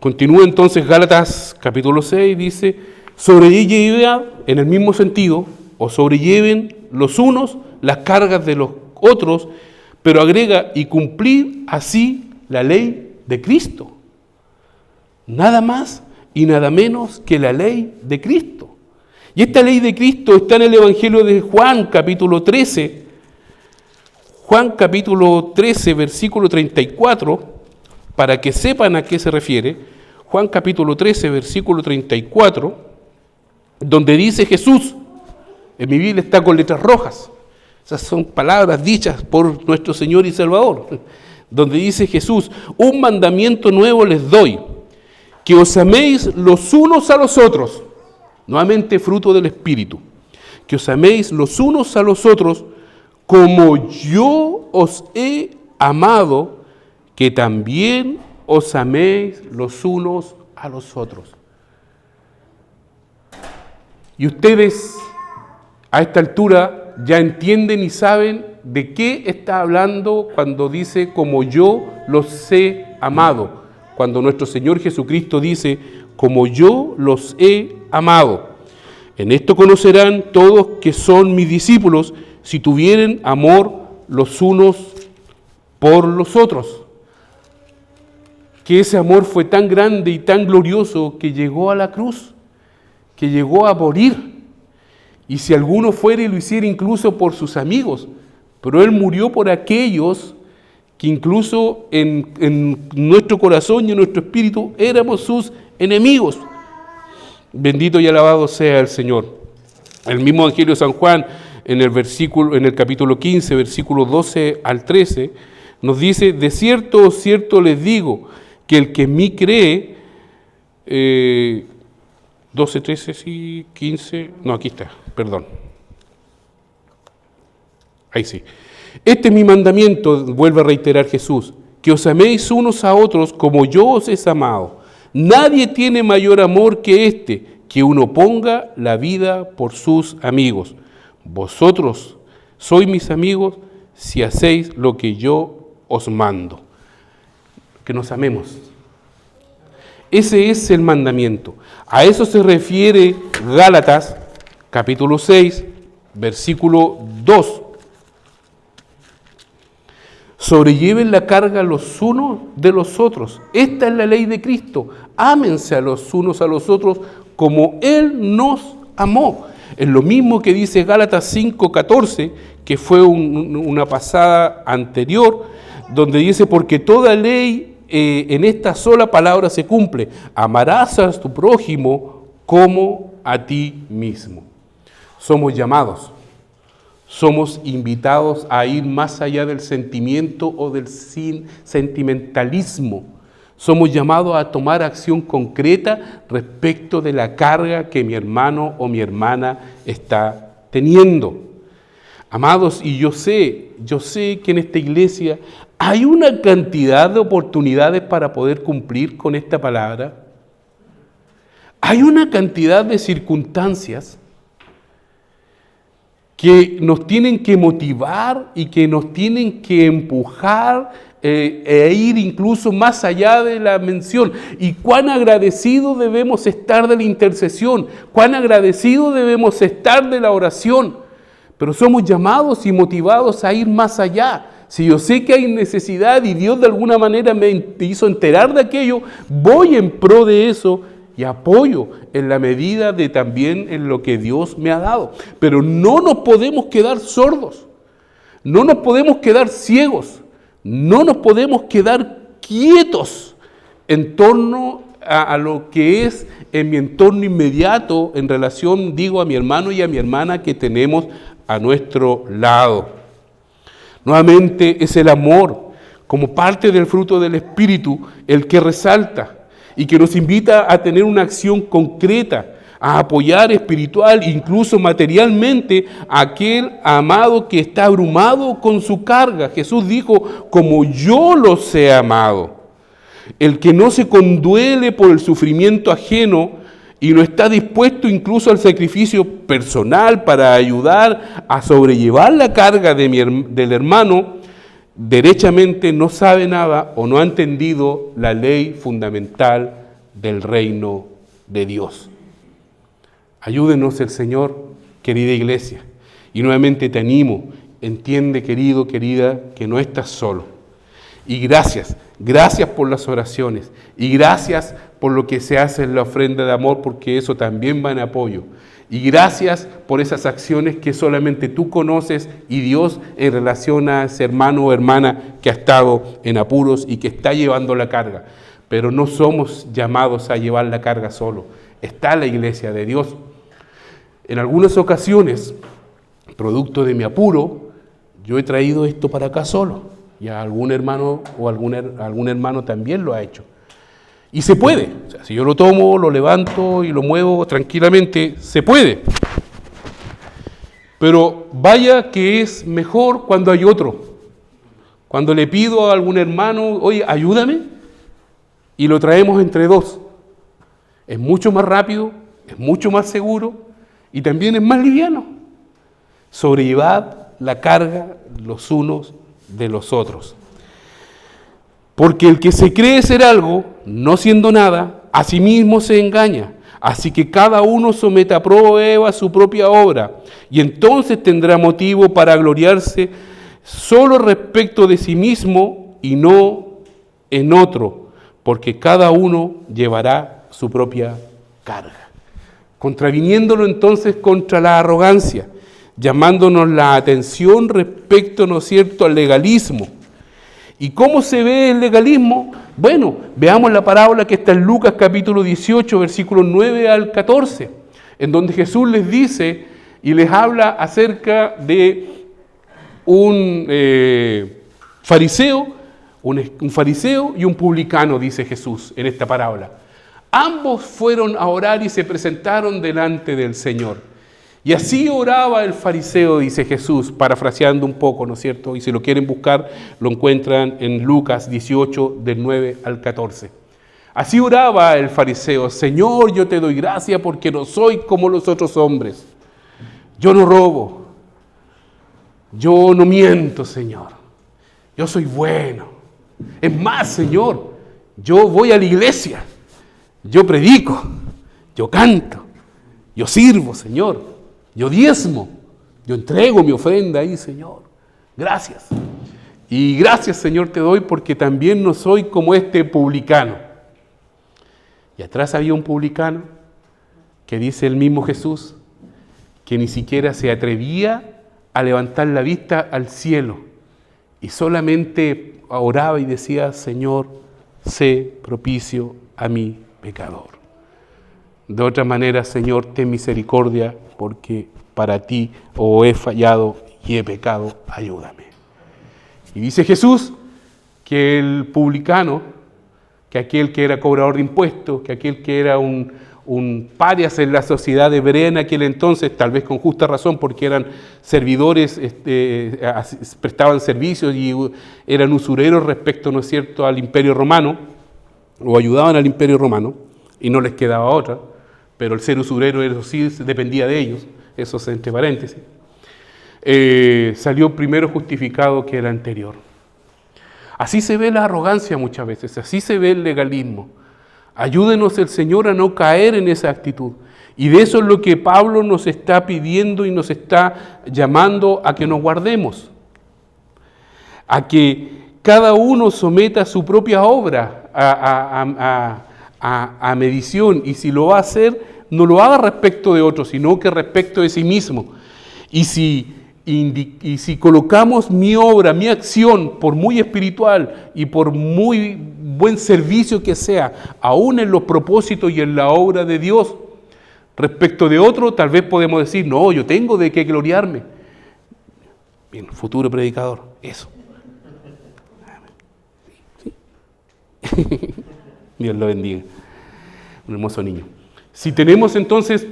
[SPEAKER 1] Continúa entonces Gálatas capítulo 6, dice, sobrelleven en el mismo sentido, o sobrelleven los unos las cargas de los otros, pero agrega, y cumplir así la ley de Cristo. Nada más y nada menos que la ley de Cristo. Y esta ley de Cristo está en el Evangelio de Juan, capítulo 13. Juan, capítulo 13, versículo 34, para que sepan a qué se refiere. Juan, capítulo 13, versículo 34, donde dice Jesús, en mi Biblia está con letras rojas. Esas son palabras dichas por nuestro Señor y Salvador. Donde dice Jesús, un mandamiento nuevo les doy, que os améis los unos a los otros, nuevamente fruto del Espíritu, que os améis los unos a los otros como yo os he amado, que también os améis los unos a los otros. Y ustedes a esta altura ya entienden y saben de qué está hablando cuando dice como yo los he amado. Cuando nuestro Señor Jesucristo dice, como yo los he amado. En esto conocerán todos que son mis discípulos, si tuvieren amor los unos por los otros. Que ese amor fue tan grande y tan glorioso que llegó a la cruz, que llegó a morir. Y si alguno fuera y lo hiciera incluso por sus amigos, pero Él murió por aquellos que incluso en nuestro corazón y en nuestro espíritu éramos sus enemigos. Bendito y alabado sea el Señor. El mismo Evangelio de San Juan, en el capítulo 15, versículos 12 al 13, nos dice, de cierto, cierto les digo, que el que en mí cree, 12, 13, sí, 15, no, aquí está, perdón. Ahí sí. Este es mi mandamiento, vuelve a reiterar Jesús, que os améis unos a otros como yo os he amado. Nadie tiene mayor amor que este, que uno ponga la vida por sus amigos. Vosotros sois mis amigos si hacéis lo que yo os mando. Que nos amemos. Ese es el mandamiento. A eso se refiere Gálatas, capítulo 6, versículo 2. Sobrelleven la carga los unos de los otros. Esta es la ley de Cristo. Ámense a los unos a los otros como Él nos amó. Es lo mismo que dice Gálatas 5:14, que fue una pasada anterior, donde dice, porque toda ley en esta sola palabra se cumple. Amarás a tu prójimo como a ti mismo. Somos llamados. Somos invitados a ir más allá del sentimiento o del sentimentalismo. Somos llamados a tomar acción concreta respecto de la carga que mi hermano o mi hermana está teniendo. Amados, y yo sé que en esta iglesia hay una cantidad de oportunidades para poder cumplir con esta palabra. Hay una cantidad de circunstancias que nos tienen que motivar y que nos tienen que empujar e ir incluso más allá de la mención. Y cuán agradecidos debemos estar de la intercesión, cuán agradecidos debemos estar de la oración, pero somos llamados y motivados a ir más allá. Si yo sé que hay necesidad y Dios de alguna manera me hizo enterar de aquello, voy en pro de eso y apoyo en la medida de también en lo que Dios me ha dado. Pero no nos podemos quedar sordos, no nos podemos quedar ciegos, no nos podemos quedar quietos en torno a lo que es en mi entorno inmediato en relación, digo, a mi hermano y a mi hermana que tenemos a nuestro lado. Nuevamente es el amor como parte del fruto del Espíritu el que resalta y que nos invita a tener una acción concreta, a apoyar espiritual, incluso materialmente, a aquel amado que está abrumado con su carga. Jesús dijo, como yo los he amado. El que no se conduele por el sufrimiento ajeno y no está dispuesto incluso al sacrificio personal para ayudar a sobrellevar la carga del hermano, derechamente no sabe nada o no ha entendido la ley fundamental del reino de Dios. Ayúdenos el Señor, querida iglesia. Y nuevamente te animo, entiende, querido, querida, que no estás solo. Y gracias por las oraciones. Y gracias por lo que se hace en la ofrenda de amor, porque eso también va en apoyo. Y gracias por esas acciones que solamente tú conoces y Dios en relación a ese hermano o hermana que ha estado en apuros y que está llevando la carga. Pero no somos llamados a llevar la carga solo. Está la iglesia de Dios. En algunas ocasiones, producto de mi apuro, yo he traído esto para acá solo. Y a algún hermano o algún hermano también lo ha hecho. Y se puede. O sea, si yo lo tomo, lo levanto y lo muevo tranquilamente, se puede. Pero vaya que es mejor cuando hay otro. Cuando le pido a algún hermano, oye, ayúdame, y lo traemos entre dos. Es mucho más rápido, es mucho más seguro y también es más liviano. Sobrellevad la carga los unos de los otros. Porque el que se cree ser algo, no siendo nada, a sí mismo se engaña. Así que cada uno someta a prueba su propia obra, y entonces tendrá motivo para gloriarse solo respecto de sí mismo y no en otro, porque cada uno llevará su propia carga. Contraviniéndolo entonces contra la arrogancia, llamándonos la atención respecto, ¿no es cierto?, al legalismo. ¿Y cómo se ve el legalismo? Bueno, veamos la parábola que está en Lucas capítulo 18, versículos 9 al 14, en donde Jesús les dice y les habla acerca de un fariseo y un publicano, dice Jesús en esta parábola. Ambos fueron a orar y se presentaron delante del Señor. Y así oraba el fariseo, dice Jesús, parafraseando un poco, ¿no es cierto? Y si lo quieren buscar, lo encuentran en Lucas 18, del 9 al 14. Así oraba el fariseo: Señor, yo te doy gracia porque no soy como los otros hombres. Yo no robo, yo no miento, Señor. Yo soy bueno. Es más, Señor, yo voy a la iglesia, yo predico, yo canto, yo sirvo, Señor. Yo diezmo, yo entrego mi ofrenda ahí, Señor. Gracias. Y gracias, Señor, te doy porque también no soy como este publicano. Y atrás había un publicano que dice el mismo Jesús que ni siquiera se atrevía a levantar la vista al cielo y solamente oraba y decía: Señor, sé propicio a mi pecador. De otra manera, Señor, ten misericordia, porque para ti he fallado y he pecado, ayúdame. Y dice Jesús que el publicano que aquel que era cobrador de impuestos, que aquel que era un parias en la sociedad hebrea en aquel entonces, tal vez con justa razón, porque eran servidores, prestaban servicios y eran usureros respecto, ¿no es cierto?, al Imperio Romano, o ayudaban al Imperio Romano, y no les quedaba otra, pero el ser usurero, eso sí, dependía de ellos, eso es entre paréntesis. Salió primero justificado que el anterior. Así se ve la arrogancia muchas veces, así se ve el legalismo. Ayúdenos el Señor a no caer en esa actitud. Y de eso es lo que Pablo nos está pidiendo y nos está llamando a que nos guardemos. A que cada uno someta su propia obra a medición. Y si lo va a hacer, no lo haga respecto de otros, sino que respecto de sí mismo. Y si colocamos mi obra, mi acción, por muy espiritual y por muy buen servicio que sea, aún en los propósitos y en la obra de Dios, respecto de otro, tal vez podemos decir, no, yo tengo de qué gloriarme. Bien, futuro predicador, eso. ¿Sí? Dios lo bendiga. Un hermoso niño. Si tenemos entonces,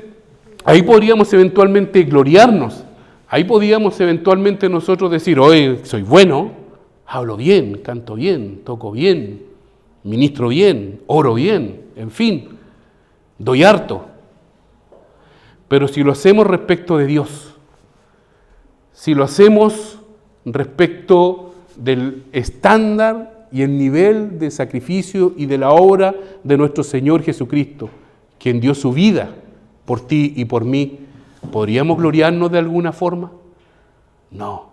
[SPEAKER 1] ahí podríamos eventualmente gloriarnos. Ahí podíamos eventualmente nosotros decir, oye, soy bueno, hablo bien, canto bien, toco bien, ministro bien, oro bien, en fin, doy harto. Pero si lo hacemos respecto de Dios, si lo hacemos respecto del estándar y el nivel de sacrificio y de la obra de nuestro Señor Jesucristo, quien dio su vida por ti y por mí, ¿podríamos gloriarnos de alguna forma? No.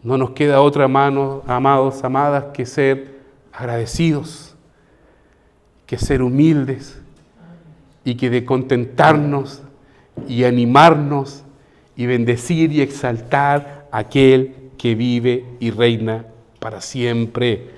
[SPEAKER 1] No nos queda otra mano, amados, amadas, que ser agradecidos, que ser humildes y que de contentarnos y animarnos y bendecir y exaltar a aquel que vive y reina para siempre.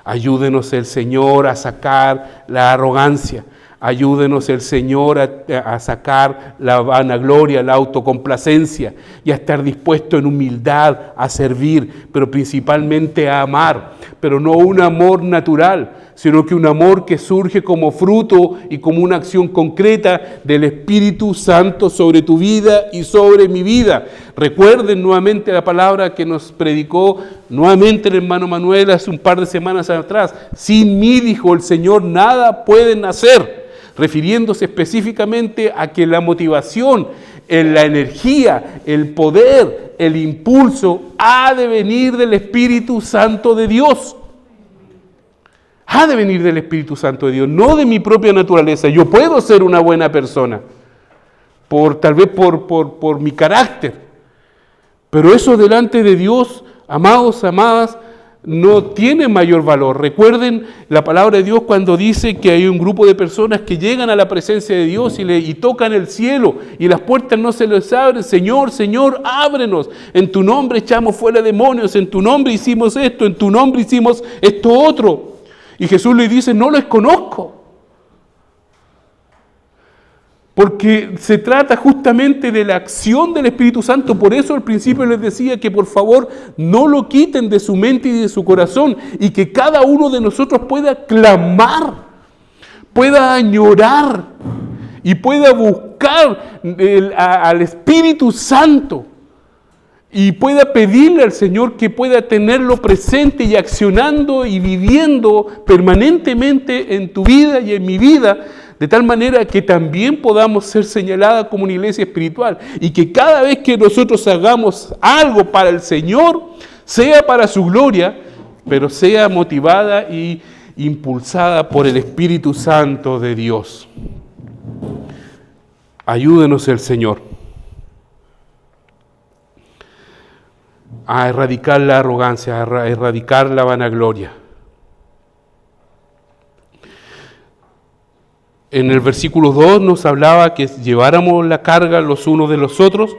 [SPEAKER 1] Ayúdenos el Señor a sacar la arrogancia. Ayúdenos el Señor a sacar la vanagloria, la autocomplacencia y a estar dispuesto en humildad a servir, pero principalmente a amar, pero no un amor natural, sino que un amor que surge como fruto y como una acción concreta del Espíritu Santo sobre tu vida y sobre mi vida. Recuerden nuevamente la palabra que nos predicó nuevamente el hermano Manuel hace un par de semanas atrás. Sin mí, dijo el Señor, nada pueden hacer. Refiriéndose específicamente a que la motivación, la energía, el poder, el impulso ha de venir del Espíritu Santo de Dios. Ha de venir del Espíritu Santo de Dios, no de mi propia naturaleza. Yo puedo ser una buena persona, tal vez por mi carácter, pero eso delante de Dios, amados, amadas, no tiene mayor valor. Recuerden la palabra de Dios cuando dice que hay un grupo de personas que llegan a la presencia de Dios y tocan el cielo y las puertas no se les abren. Señor, Señor, ábrenos. En tu nombre echamos fuera demonios, en tu nombre hicimos esto, en tu nombre hicimos esto otro. Y Jesús le dice, no los conozco. Porque se trata justamente de la acción del Espíritu Santo. Por eso al principio les decía que por favor no lo quiten de su mente y de su corazón y que cada uno de nosotros pueda clamar, pueda añorar y pueda buscar al Espíritu Santo y pueda pedirle al Señor que pueda tenerlo presente y accionando y viviendo permanentemente en tu vida y en mi vida, de tal manera que también podamos ser señalada como una iglesia espiritual y que cada vez que nosotros hagamos algo para el Señor, sea para su gloria, pero sea motivada y impulsada por el Espíritu Santo de Dios. Ayúdenos el Señor a erradicar la arrogancia, a erradicar la vanagloria. En el versículo 2 nos hablaba que lleváramos la carga los unos de los otros,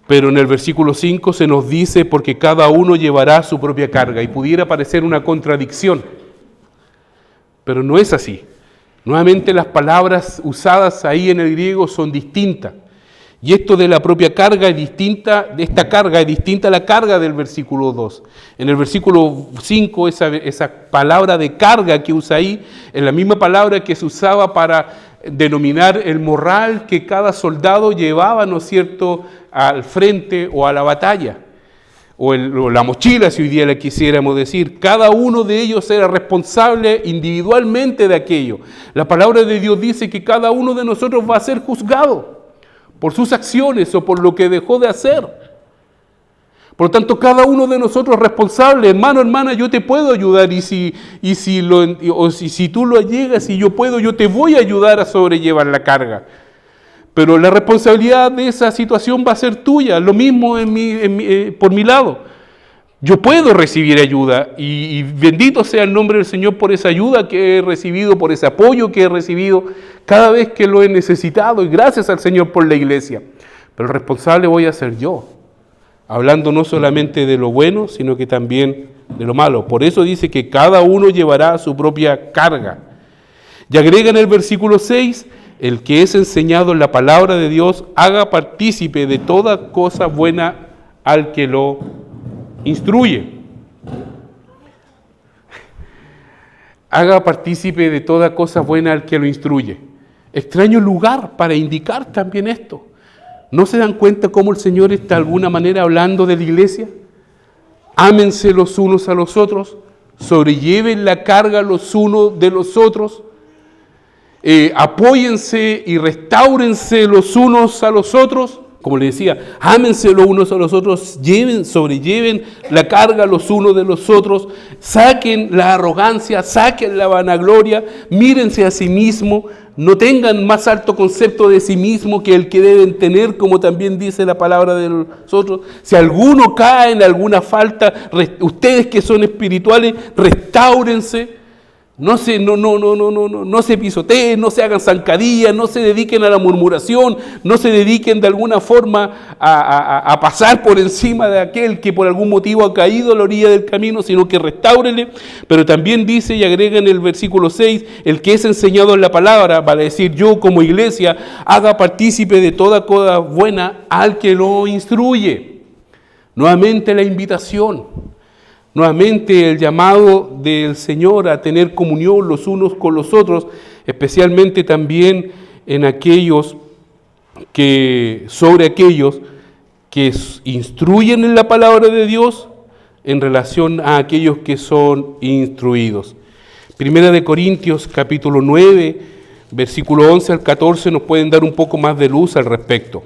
[SPEAKER 1] pero en el versículo 5 se nos dice porque cada uno llevará su propia carga y pudiera parecer una contradicción, pero no es así. Nuevamente las palabras usadas ahí en el griego son distintas Y esto de la propia carga es distinta, de esta carga es distinta a la carga del versículo 2. En el versículo 5, esa palabra de carga que usa ahí, es la misma palabra que se usaba para denominar el morral que cada soldado llevaba, ¿no es cierto?, al frente o a la batalla. O la mochila, si hoy día le quisiéramos decir. Cada uno de ellos era responsable individualmente de aquello. La palabra de Dios dice que cada uno de nosotros va a ser juzgado por sus acciones o por lo que dejó de hacer. Por lo tanto, cada uno de nosotros es responsable. Hermano, hermana, yo te puedo ayudar y si tú lo llegas y yo puedo, yo te voy a ayudar a sobrellevar la carga. Pero la responsabilidad de esa situación va a ser tuya. Lo mismo por mi lado. Yo puedo recibir ayuda y bendito sea el nombre del Señor por esa ayuda que he recibido, por ese apoyo que he recibido cada vez que lo he necesitado, y gracias al Señor por la iglesia. Pero el responsable voy a ser yo, hablando no solamente de lo bueno, sino que también de lo malo. Por eso dice que cada uno llevará su propia carga. Y agrega en el versículo 6, el que es enseñado en la palabra de Dios, haga partícipe de toda cosa buena al que lo instruye. Haga partícipe de toda cosa buena al que lo instruye. Extraño lugar para indicar también esto. ¿No se dan cuenta cómo el Señor está de alguna manera hablando de la iglesia? Ámense los unos a los otros, sobrelleven la carga los unos de los otros, apóyense y restáurense los unos a los otros. Como le decía, ámense los unos a los otros, sobrelleven la carga los unos de los otros, saquen la arrogancia, saquen la vanagloria, mírense a sí mismos, no tengan más alto concepto de sí mismo que el que deben tener, como también dice la palabra de nosotros. Si alguno cae en alguna falta, ustedes que son espirituales, restáurense. No se pisoteen, no se hagan zancadillas, no se dediquen a la murmuración, no se dediquen de alguna forma a pasar por encima de aquel que por algún motivo ha caído a la orilla del camino, sino que restáurenle. Pero también dice y agrega en el versículo 6, el que es enseñado en la palabra, para decir yo como iglesia, haga partícipe de toda cosa buena al que lo instruye. Nuevamente la invitación. Nuevamente el llamado del Señor a tener comunión los unos con los otros, especialmente también sobre aquellos que instruyen en la palabra de Dios en relación a aquellos que son instruidos. Primera de Corintios capítulo 9, versículo 11 al 14 nos pueden dar un poco más de luz al respecto.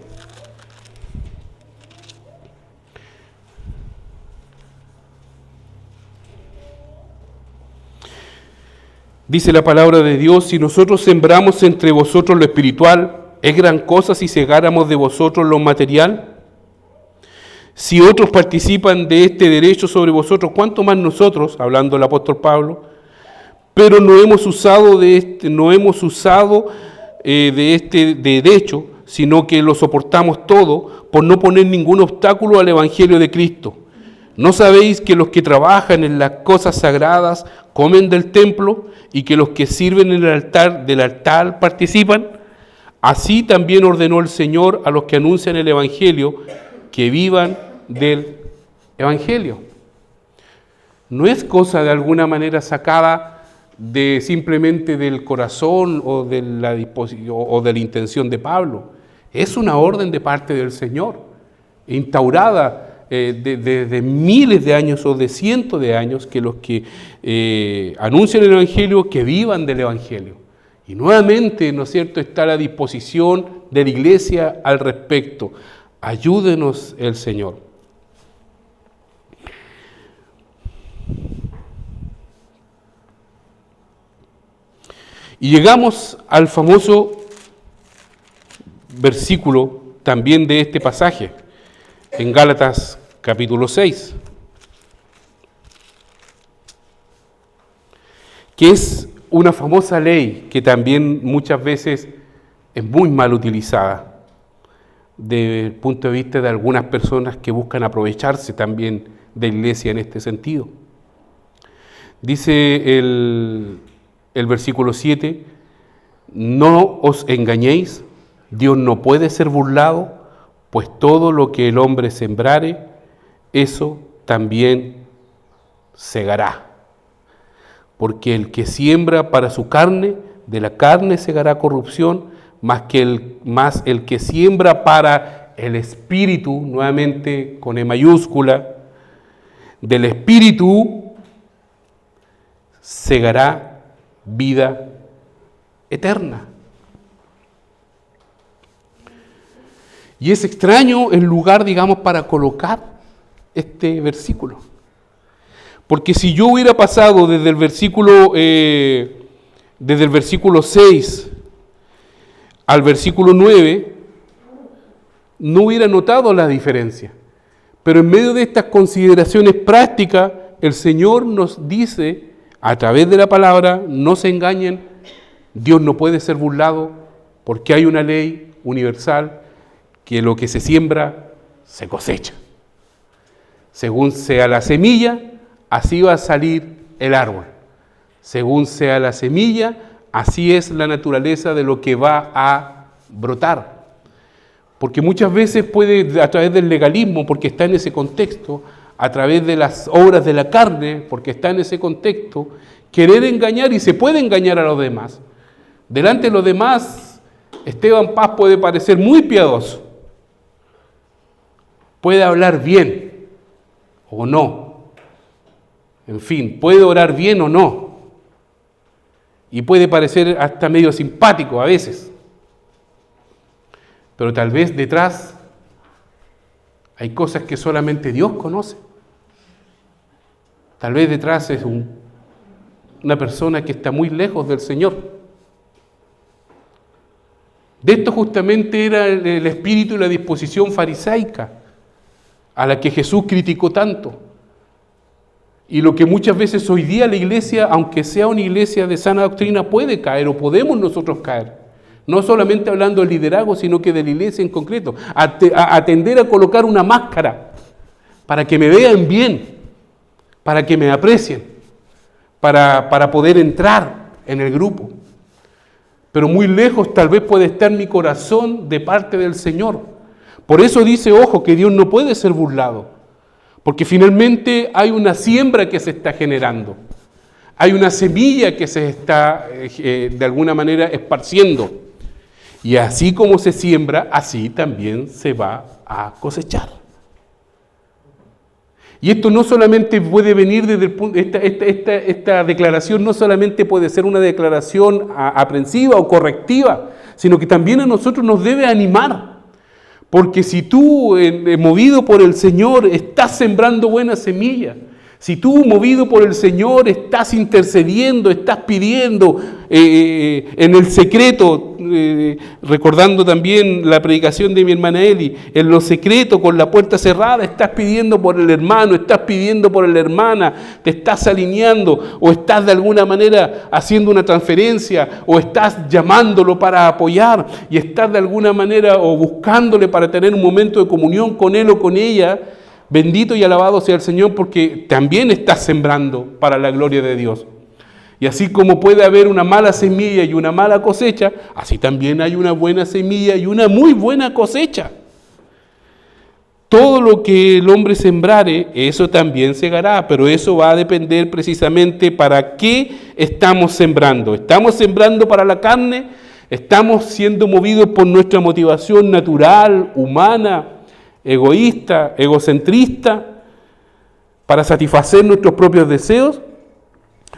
[SPEAKER 1] Dice la palabra de Dios, si nosotros sembramos entre vosotros lo espiritual, ¿es gran cosa si segáramos de vosotros lo material? Si otros participan de este derecho sobre vosotros, ¿cuánto más nosotros, hablando el apóstol Pablo? Pero no hemos usado de este derecho, sino que lo soportamos todo por no poner ningún obstáculo al evangelio de Cristo. ¿No sabéis que los que trabajan en las cosas sagradas comen del templo y que los que sirven en el altar del altar participan? Así también ordenó el Señor a los que anuncian el evangelio que vivan del evangelio. No es cosa de alguna manera sacada de simplemente del corazón o de la disposición o de la intención de Pablo. Es una orden de parte del Señor, instaurada de miles de años o de cientos de años, que los que anuncian el evangelio, que vivan del evangelio. Y nuevamente, ¿no es cierto?, está a la disposición de la iglesia al respecto. Ayúdenos el Señor. Y llegamos al famoso versículo también de este pasaje, en Gálatas capítulo 6, que es una famosa ley que también muchas veces es muy mal utilizada desde el punto de vista de algunas personas que buscan aprovecharse también de la iglesia en este sentido. Dice el versículo 7, no os engañéis, Dios no puede ser burlado, pues todo lo que el hombre sembrare, eso también segará. Porque el que siembra para su carne, de la carne segará corrupción, más el que siembra para el espíritu, nuevamente con E mayúscula, del espíritu segará vida eterna. Y es extraño el lugar, digamos, para colocar este versículo. Porque si yo hubiera pasado desde el versículo 6 al versículo 9, no hubiera notado la diferencia. Pero en medio de estas consideraciones prácticas, el Señor nos dice, a través de la palabra, no se engañen, Dios no puede ser burlado, porque hay una ley universal que lo que se siembra, se cosecha. Según sea la semilla, así va a salir el árbol. Según sea la semilla, así es la naturaleza de lo que va a brotar. Porque muchas veces puede, a través del legalismo, porque está en ese contexto, a través de las obras de la carne, porque está en ese contexto, querer engañar, y se puede engañar a los demás. Delante de los demás, Esteban Paz puede parecer muy piadoso, puede hablar bien o no, en fin, puede orar bien o no, y puede parecer hasta medio simpático a veces, pero tal vez detrás hay cosas que solamente Dios conoce. Tal vez detrás es una persona que está muy lejos del Señor. De esto justamente era el espíritu y la disposición farisaica a la que Jesús criticó tanto. Y lo que muchas veces hoy día la iglesia, aunque sea una iglesia de sana doctrina, puede caer o podemos nosotros caer. No solamente hablando del liderazgo, sino que de la iglesia en concreto. A tender a colocar una máscara para que me vean bien, para que me aprecien, para poder entrar en el grupo. Pero muy lejos tal vez puede estar mi corazón de parte del Señor. Por eso dice, ojo, que Dios no puede ser burlado. Porque finalmente hay una siembra que se está generando. Hay una semilla que se está de alguna manera esparciendo. Y así como se siembra, así también se va a cosechar. Y esto no solamente puede venir desde el punto, esta declaración no solamente puede ser una declaración aprensiva o correctiva, sino que también a nosotros nos debe animar. Porque si tú, movido por el Señor, estás sembrando buena semilla, si tú, movido por el Señor, estás intercediendo, estás pidiendo en el secreto, recordando también la predicación de mi hermana Eli, en lo secreto, con la puerta cerrada, estás pidiendo por el hermano, estás pidiendo por la hermana, te estás alineando, o estás de alguna manera haciendo una transferencia, o estás llamándolo para apoyar, y estás de alguna manera o buscándole para tener un momento de comunión con él o con ella. Bendito y alabado sea el Señor, porque también estás sembrando para la gloria de Dios. Y así como puede haber una mala semilla y una mala cosecha, así también hay una buena semilla y una muy buena cosecha. Todo lo que el hombre sembrare, eso también segará, pero eso va a depender precisamente para qué estamos sembrando. ¿Estamos sembrando para la carne? ¿Estamos siendo movidos por nuestra motivación natural, humana, egoísta, egocentrista, para satisfacer nuestros propios deseos?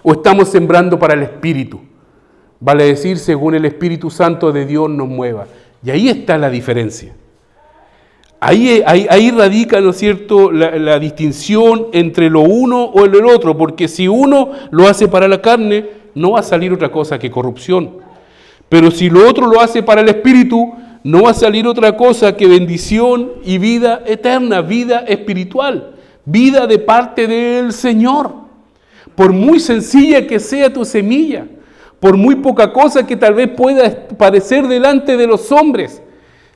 [SPEAKER 1] ¿O estamos sembrando para el Espíritu? Vale decir, según el Espíritu Santo de Dios nos mueva. Y ahí está la diferencia. Ahí radica, ¿no es cierto?, la distinción entre lo uno o el otro, porque si uno lo hace para la carne, no va a salir otra cosa que corrupción. Pero si lo otro lo hace para el Espíritu, no va a salir otra cosa que bendición y vida eterna, vida espiritual, vida de parte del Señor. Por muy sencilla que sea tu semilla, por muy poca cosa que tal vez pueda parecer delante de los hombres,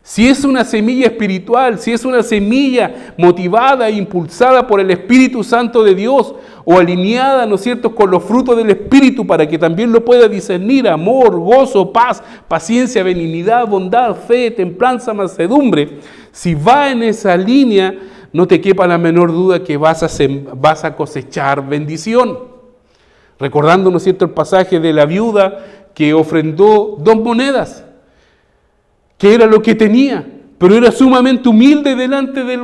[SPEAKER 1] Si es una semilla espiritual, si es una semilla motivada e impulsada por el Espíritu Santo de Dios o alineada, ¿no es cierto?, con los frutos del Espíritu para que también lo pueda discernir: amor, gozo, paz, paciencia, benignidad, bondad, fe, templanza, mansedumbre. Si va en esa línea, no te quepa la menor duda que vas a cosechar bendición. Recordando, ¿no es cierto?, el pasaje de la viuda que ofrendó 2 monedas. Que era lo que tenía, pero era sumamente humilde delante de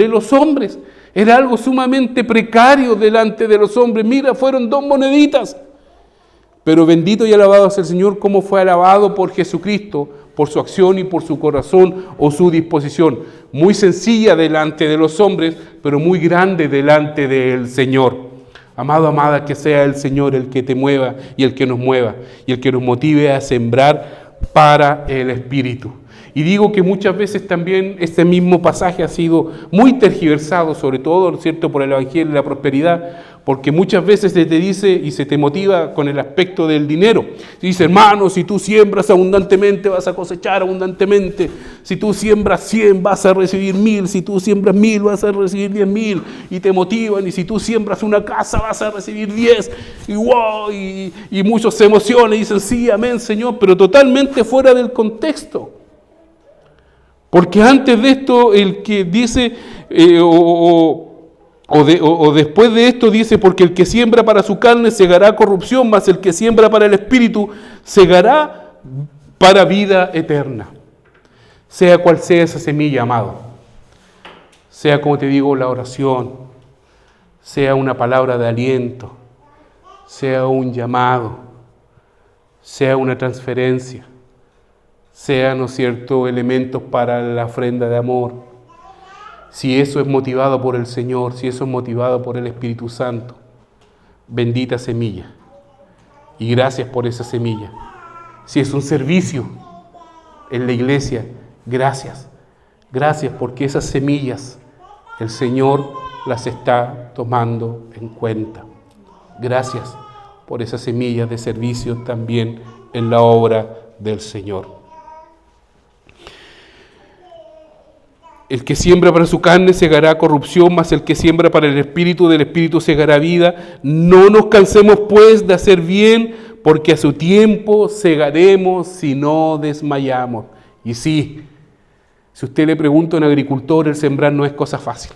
[SPEAKER 1] los hombres. Era algo sumamente precario delante de los hombres. Mira, fueron 2 moneditas. Pero bendito y alabado sea el Señor, como fue alabado por Jesucristo, por su acción y por su corazón o su disposición. Muy sencilla delante de los hombres, pero muy grande delante del Señor. Amado, amada, que sea el Señor el que te mueva y el que nos mueva y el que nos motive a sembrar para el Espíritu. Y digo que muchas veces también este mismo pasaje ha sido muy tergiversado, sobre todo, ¿no es cierto?, por el Evangelio de la prosperidad, porque muchas veces se te dice y se te motiva con el aspecto del dinero. Dice: hermano, si tú siembras abundantemente vas a cosechar abundantemente. Si tú siembras 100 vas a recibir 1000. Si tú siembras 1000 vas a recibir 10,000. Y te motivan. Y si tú siembras una casa vas a recibir 10. Y wow, y muchos se emocionan y dicen: sí, amén, Señor, pero totalmente fuera del contexto. Porque antes de esto, el que dice, después de esto dice: porque el que siembra para su carne segará corrupción, mas el que siembra para el Espíritu segará para vida eterna. Sea cual sea esa semilla, amado. Sea, como te digo, la oración, sea una palabra de aliento, sea un llamado, sea una transferencia, sea, ¿no es cierto?, elementos para la ofrenda de amor. Si eso es motivado por el Señor, si eso es motivado por el Espíritu Santo, bendita semilla. Y gracias por esa semilla. Si es un servicio en la iglesia, gracias. Gracias porque esas semillas el Señor las está tomando en cuenta. Gracias por esas semillas de servicio también en la obra del Señor. El que siembra para su carne segará corrupción, mas el que siembra para el Espíritu, del Espíritu segará vida. No nos cansemos pues de hacer bien, porque a su tiempo segaremos si no desmayamos. Y sí, si usted le pregunta a un agricultor, el sembrar no es cosa fácil.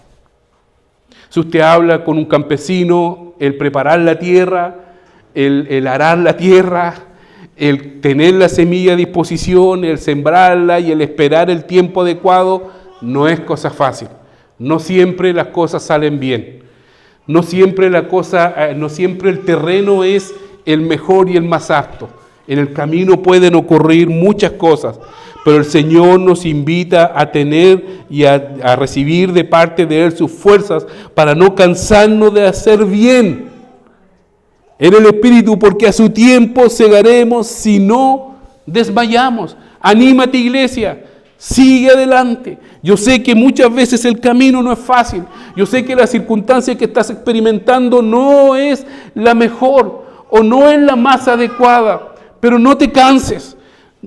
[SPEAKER 1] Si usted habla con un campesino, el preparar la tierra, el arar la tierra, el tener la semilla a disposición, el sembrarla y el esperar el tiempo adecuado, no es cosa fácil. No siempre las cosas salen bien. No siempre el terreno es el mejor y el más apto. En el camino pueden ocurrir muchas cosas, pero el Señor nos invita a tener y a recibir de parte de Él sus fuerzas para no cansarnos de hacer bien en el Espíritu, porque a su tiempo segaremos si no desmayamos. Anímate, iglesia. Sigue adelante. Yo sé que muchas veces el camino no es fácil. Yo sé que la circunstancia que estás experimentando no es la mejor o no es la más adecuada, pero no te canses.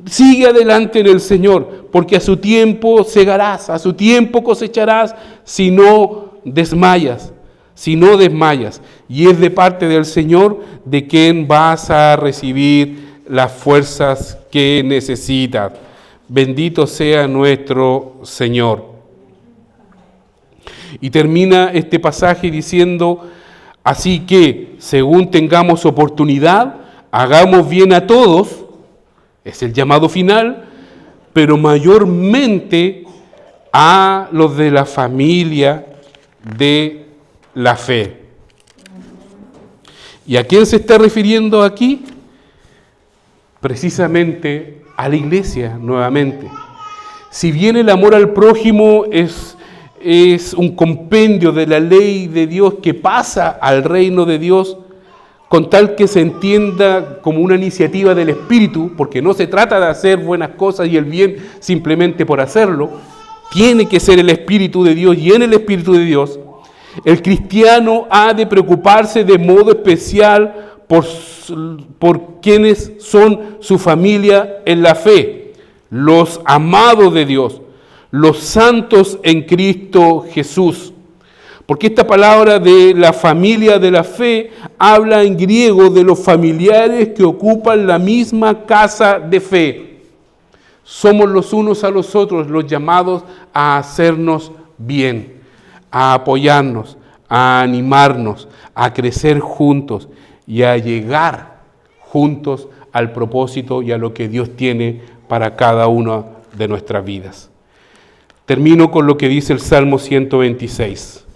[SPEAKER 1] Sigue adelante en el Señor, porque a su tiempo segarás, a su tiempo cosecharás si no desmayas. Si no desmayas. Y es de parte del Señor de quien vas a recibir las fuerzas que necesitas. Bendito sea nuestro Señor. Y termina este pasaje diciendo: así que, según tengamos oportunidad, hagamos bien a todos, es el llamado final, pero mayormente a los de la familia de la fe. ¿Y a quién se está refiriendo aquí? Precisamente a la iglesia nuevamente. Si bien el amor al prójimo es un compendio de la ley de Dios que pasa al reino de Dios, con tal que se entienda como una iniciativa del Espíritu, porque no se trata de hacer buenas cosas y el bien simplemente por hacerlo, tiene que ser el Espíritu de Dios, y en el Espíritu de Dios, el cristiano ha de preocuparse de modo especial por quienes son su familia en la fe, los amados de Dios, los santos en Cristo Jesús. Porque esta palabra de la familia de la fe habla en griego de los familiares que ocupan la misma casa de fe. Somos los unos a los otros los llamados a hacernos bien, a apoyarnos, a animarnos, a crecer juntos y a llegar juntos al propósito y a lo que Dios tiene para cada una de nuestras vidas. Termino con lo que dice el Salmo 126.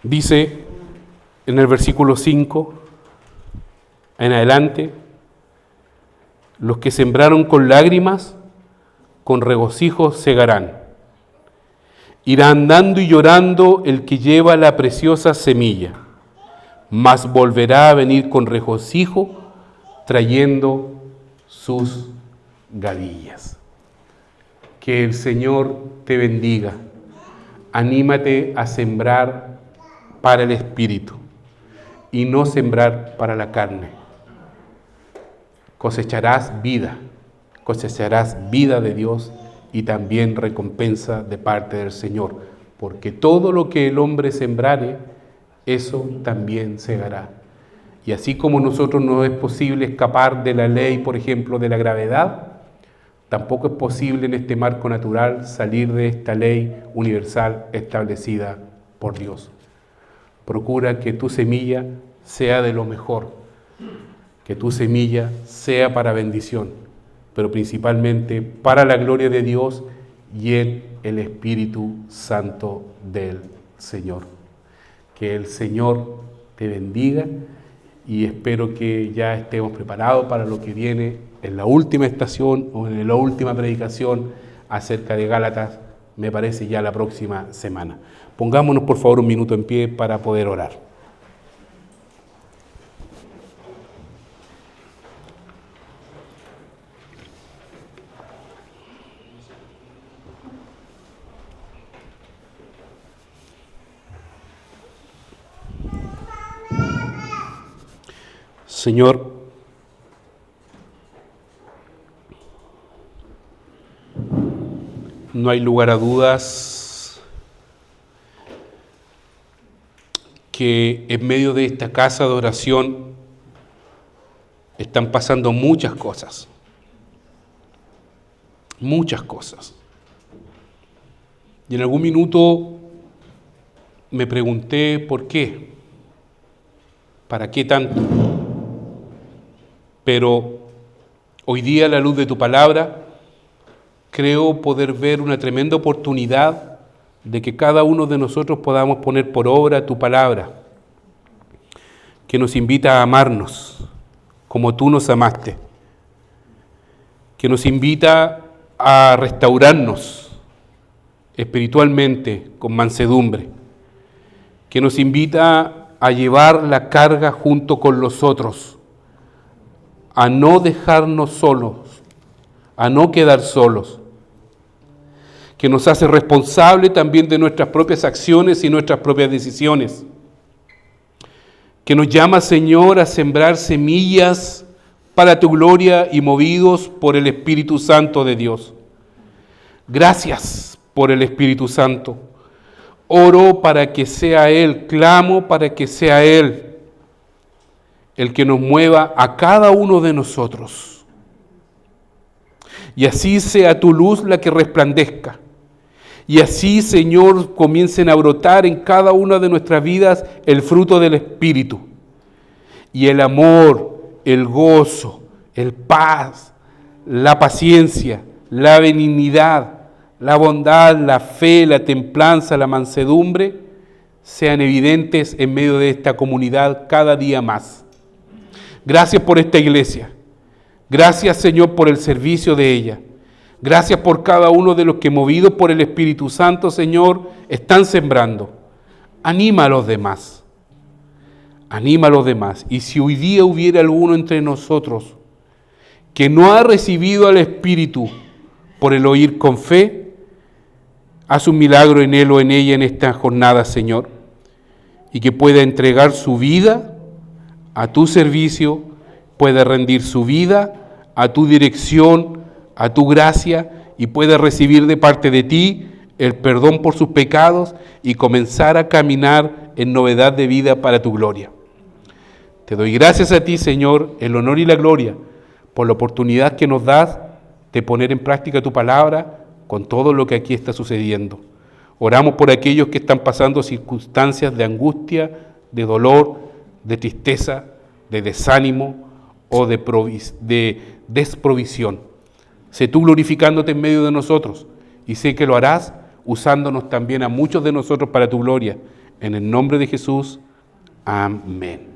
[SPEAKER 1] Dice en el versículo 5 en adelante: los que sembraron con lágrimas, con regocijo segarán. Irá andando y llorando el que lleva la preciosa semilla, mas volverá a venir con regocijo, trayendo sus gavillas. Que el Señor te bendiga. Anímate a sembrar para el Espíritu y no sembrar para la carne. Cosecharás vida de Dios y también recompensa de parte del Señor, porque todo lo que el hombre sembrare, eso también segará. Y así como nosotros no es posible escapar de la ley, por ejemplo, de la gravedad, tampoco es posible en este marco natural salir de esta ley universal establecida por Dios. Procura que tu semilla sea de lo mejor, que tu semilla sea para bendición, pero principalmente para la gloria de Dios y en el Espíritu Santo del Señor. Que el Señor te bendiga y espero que ya estemos preparados para lo que viene en la última estación o en la última predicación acerca de Gálatas, me parece ya la próxima semana. Pongámonos por favor un minuto en pie para poder orar. Señor, no hay lugar a dudas que en medio de esta casa de oración están pasando muchas cosas. Muchas cosas. Y en algún minuto me pregunté por qué, para qué tanto. Pero hoy día, a la luz de tu palabra, creo poder ver una tremenda oportunidad de que cada uno de nosotros podamos poner por obra tu palabra, que nos invita a amarnos como tú nos amaste, que nos invita a restaurarnos espiritualmente con mansedumbre, que nos invita a llevar la carga junto con los otros, a no dejarnos solos, a no quedar solos, que nos hace responsable también de nuestras propias acciones y nuestras propias decisiones, que nos llama, Señor, a sembrar semillas para tu gloria y movidos por el Espíritu Santo de Dios. Gracias por el Espíritu Santo. Oro para que sea Él, clamo para que sea Él el que nos mueva a cada uno de nosotros. Y así sea tu luz la que resplandezca. Y así, Señor, comiencen a brotar en cada una de nuestras vidas el fruto del Espíritu. Y el amor, el gozo, el paz, la paciencia, la benignidad, la bondad, la fe, la templanza, la mansedumbre, sean evidentes en medio de esta comunidad cada día más. Gracias por esta iglesia. Gracias, Señor, por el servicio de ella. Gracias por cada uno de los que, movidos por el Espíritu Santo, Señor, están sembrando. Anima a los demás. Anima a los demás. Y si hoy día hubiera alguno entre nosotros que no ha recibido al Espíritu por el oír con fe, Haz un milagro en él o en ella en esta jornada, Señor, y que pueda entregar su vida a tu servicio, pueda rendir su vida a tu dirección, a tu gracia, y pueda recibir de parte de ti el perdón por sus pecados y comenzar a caminar en novedad de vida para tu gloria. Te doy gracias a ti, Señor, el honor y la gloria, por la oportunidad que nos das de poner en práctica tu palabra con todo lo que aquí está sucediendo. Oramos por aquellos que están pasando circunstancias de angustia, de dolor, de tristeza, de desánimo o de desprovisión. Sé tú glorificándote en medio de nosotros y sé que lo harás usándonos también a muchos de nosotros para tu gloria. En el nombre de Jesús, amén.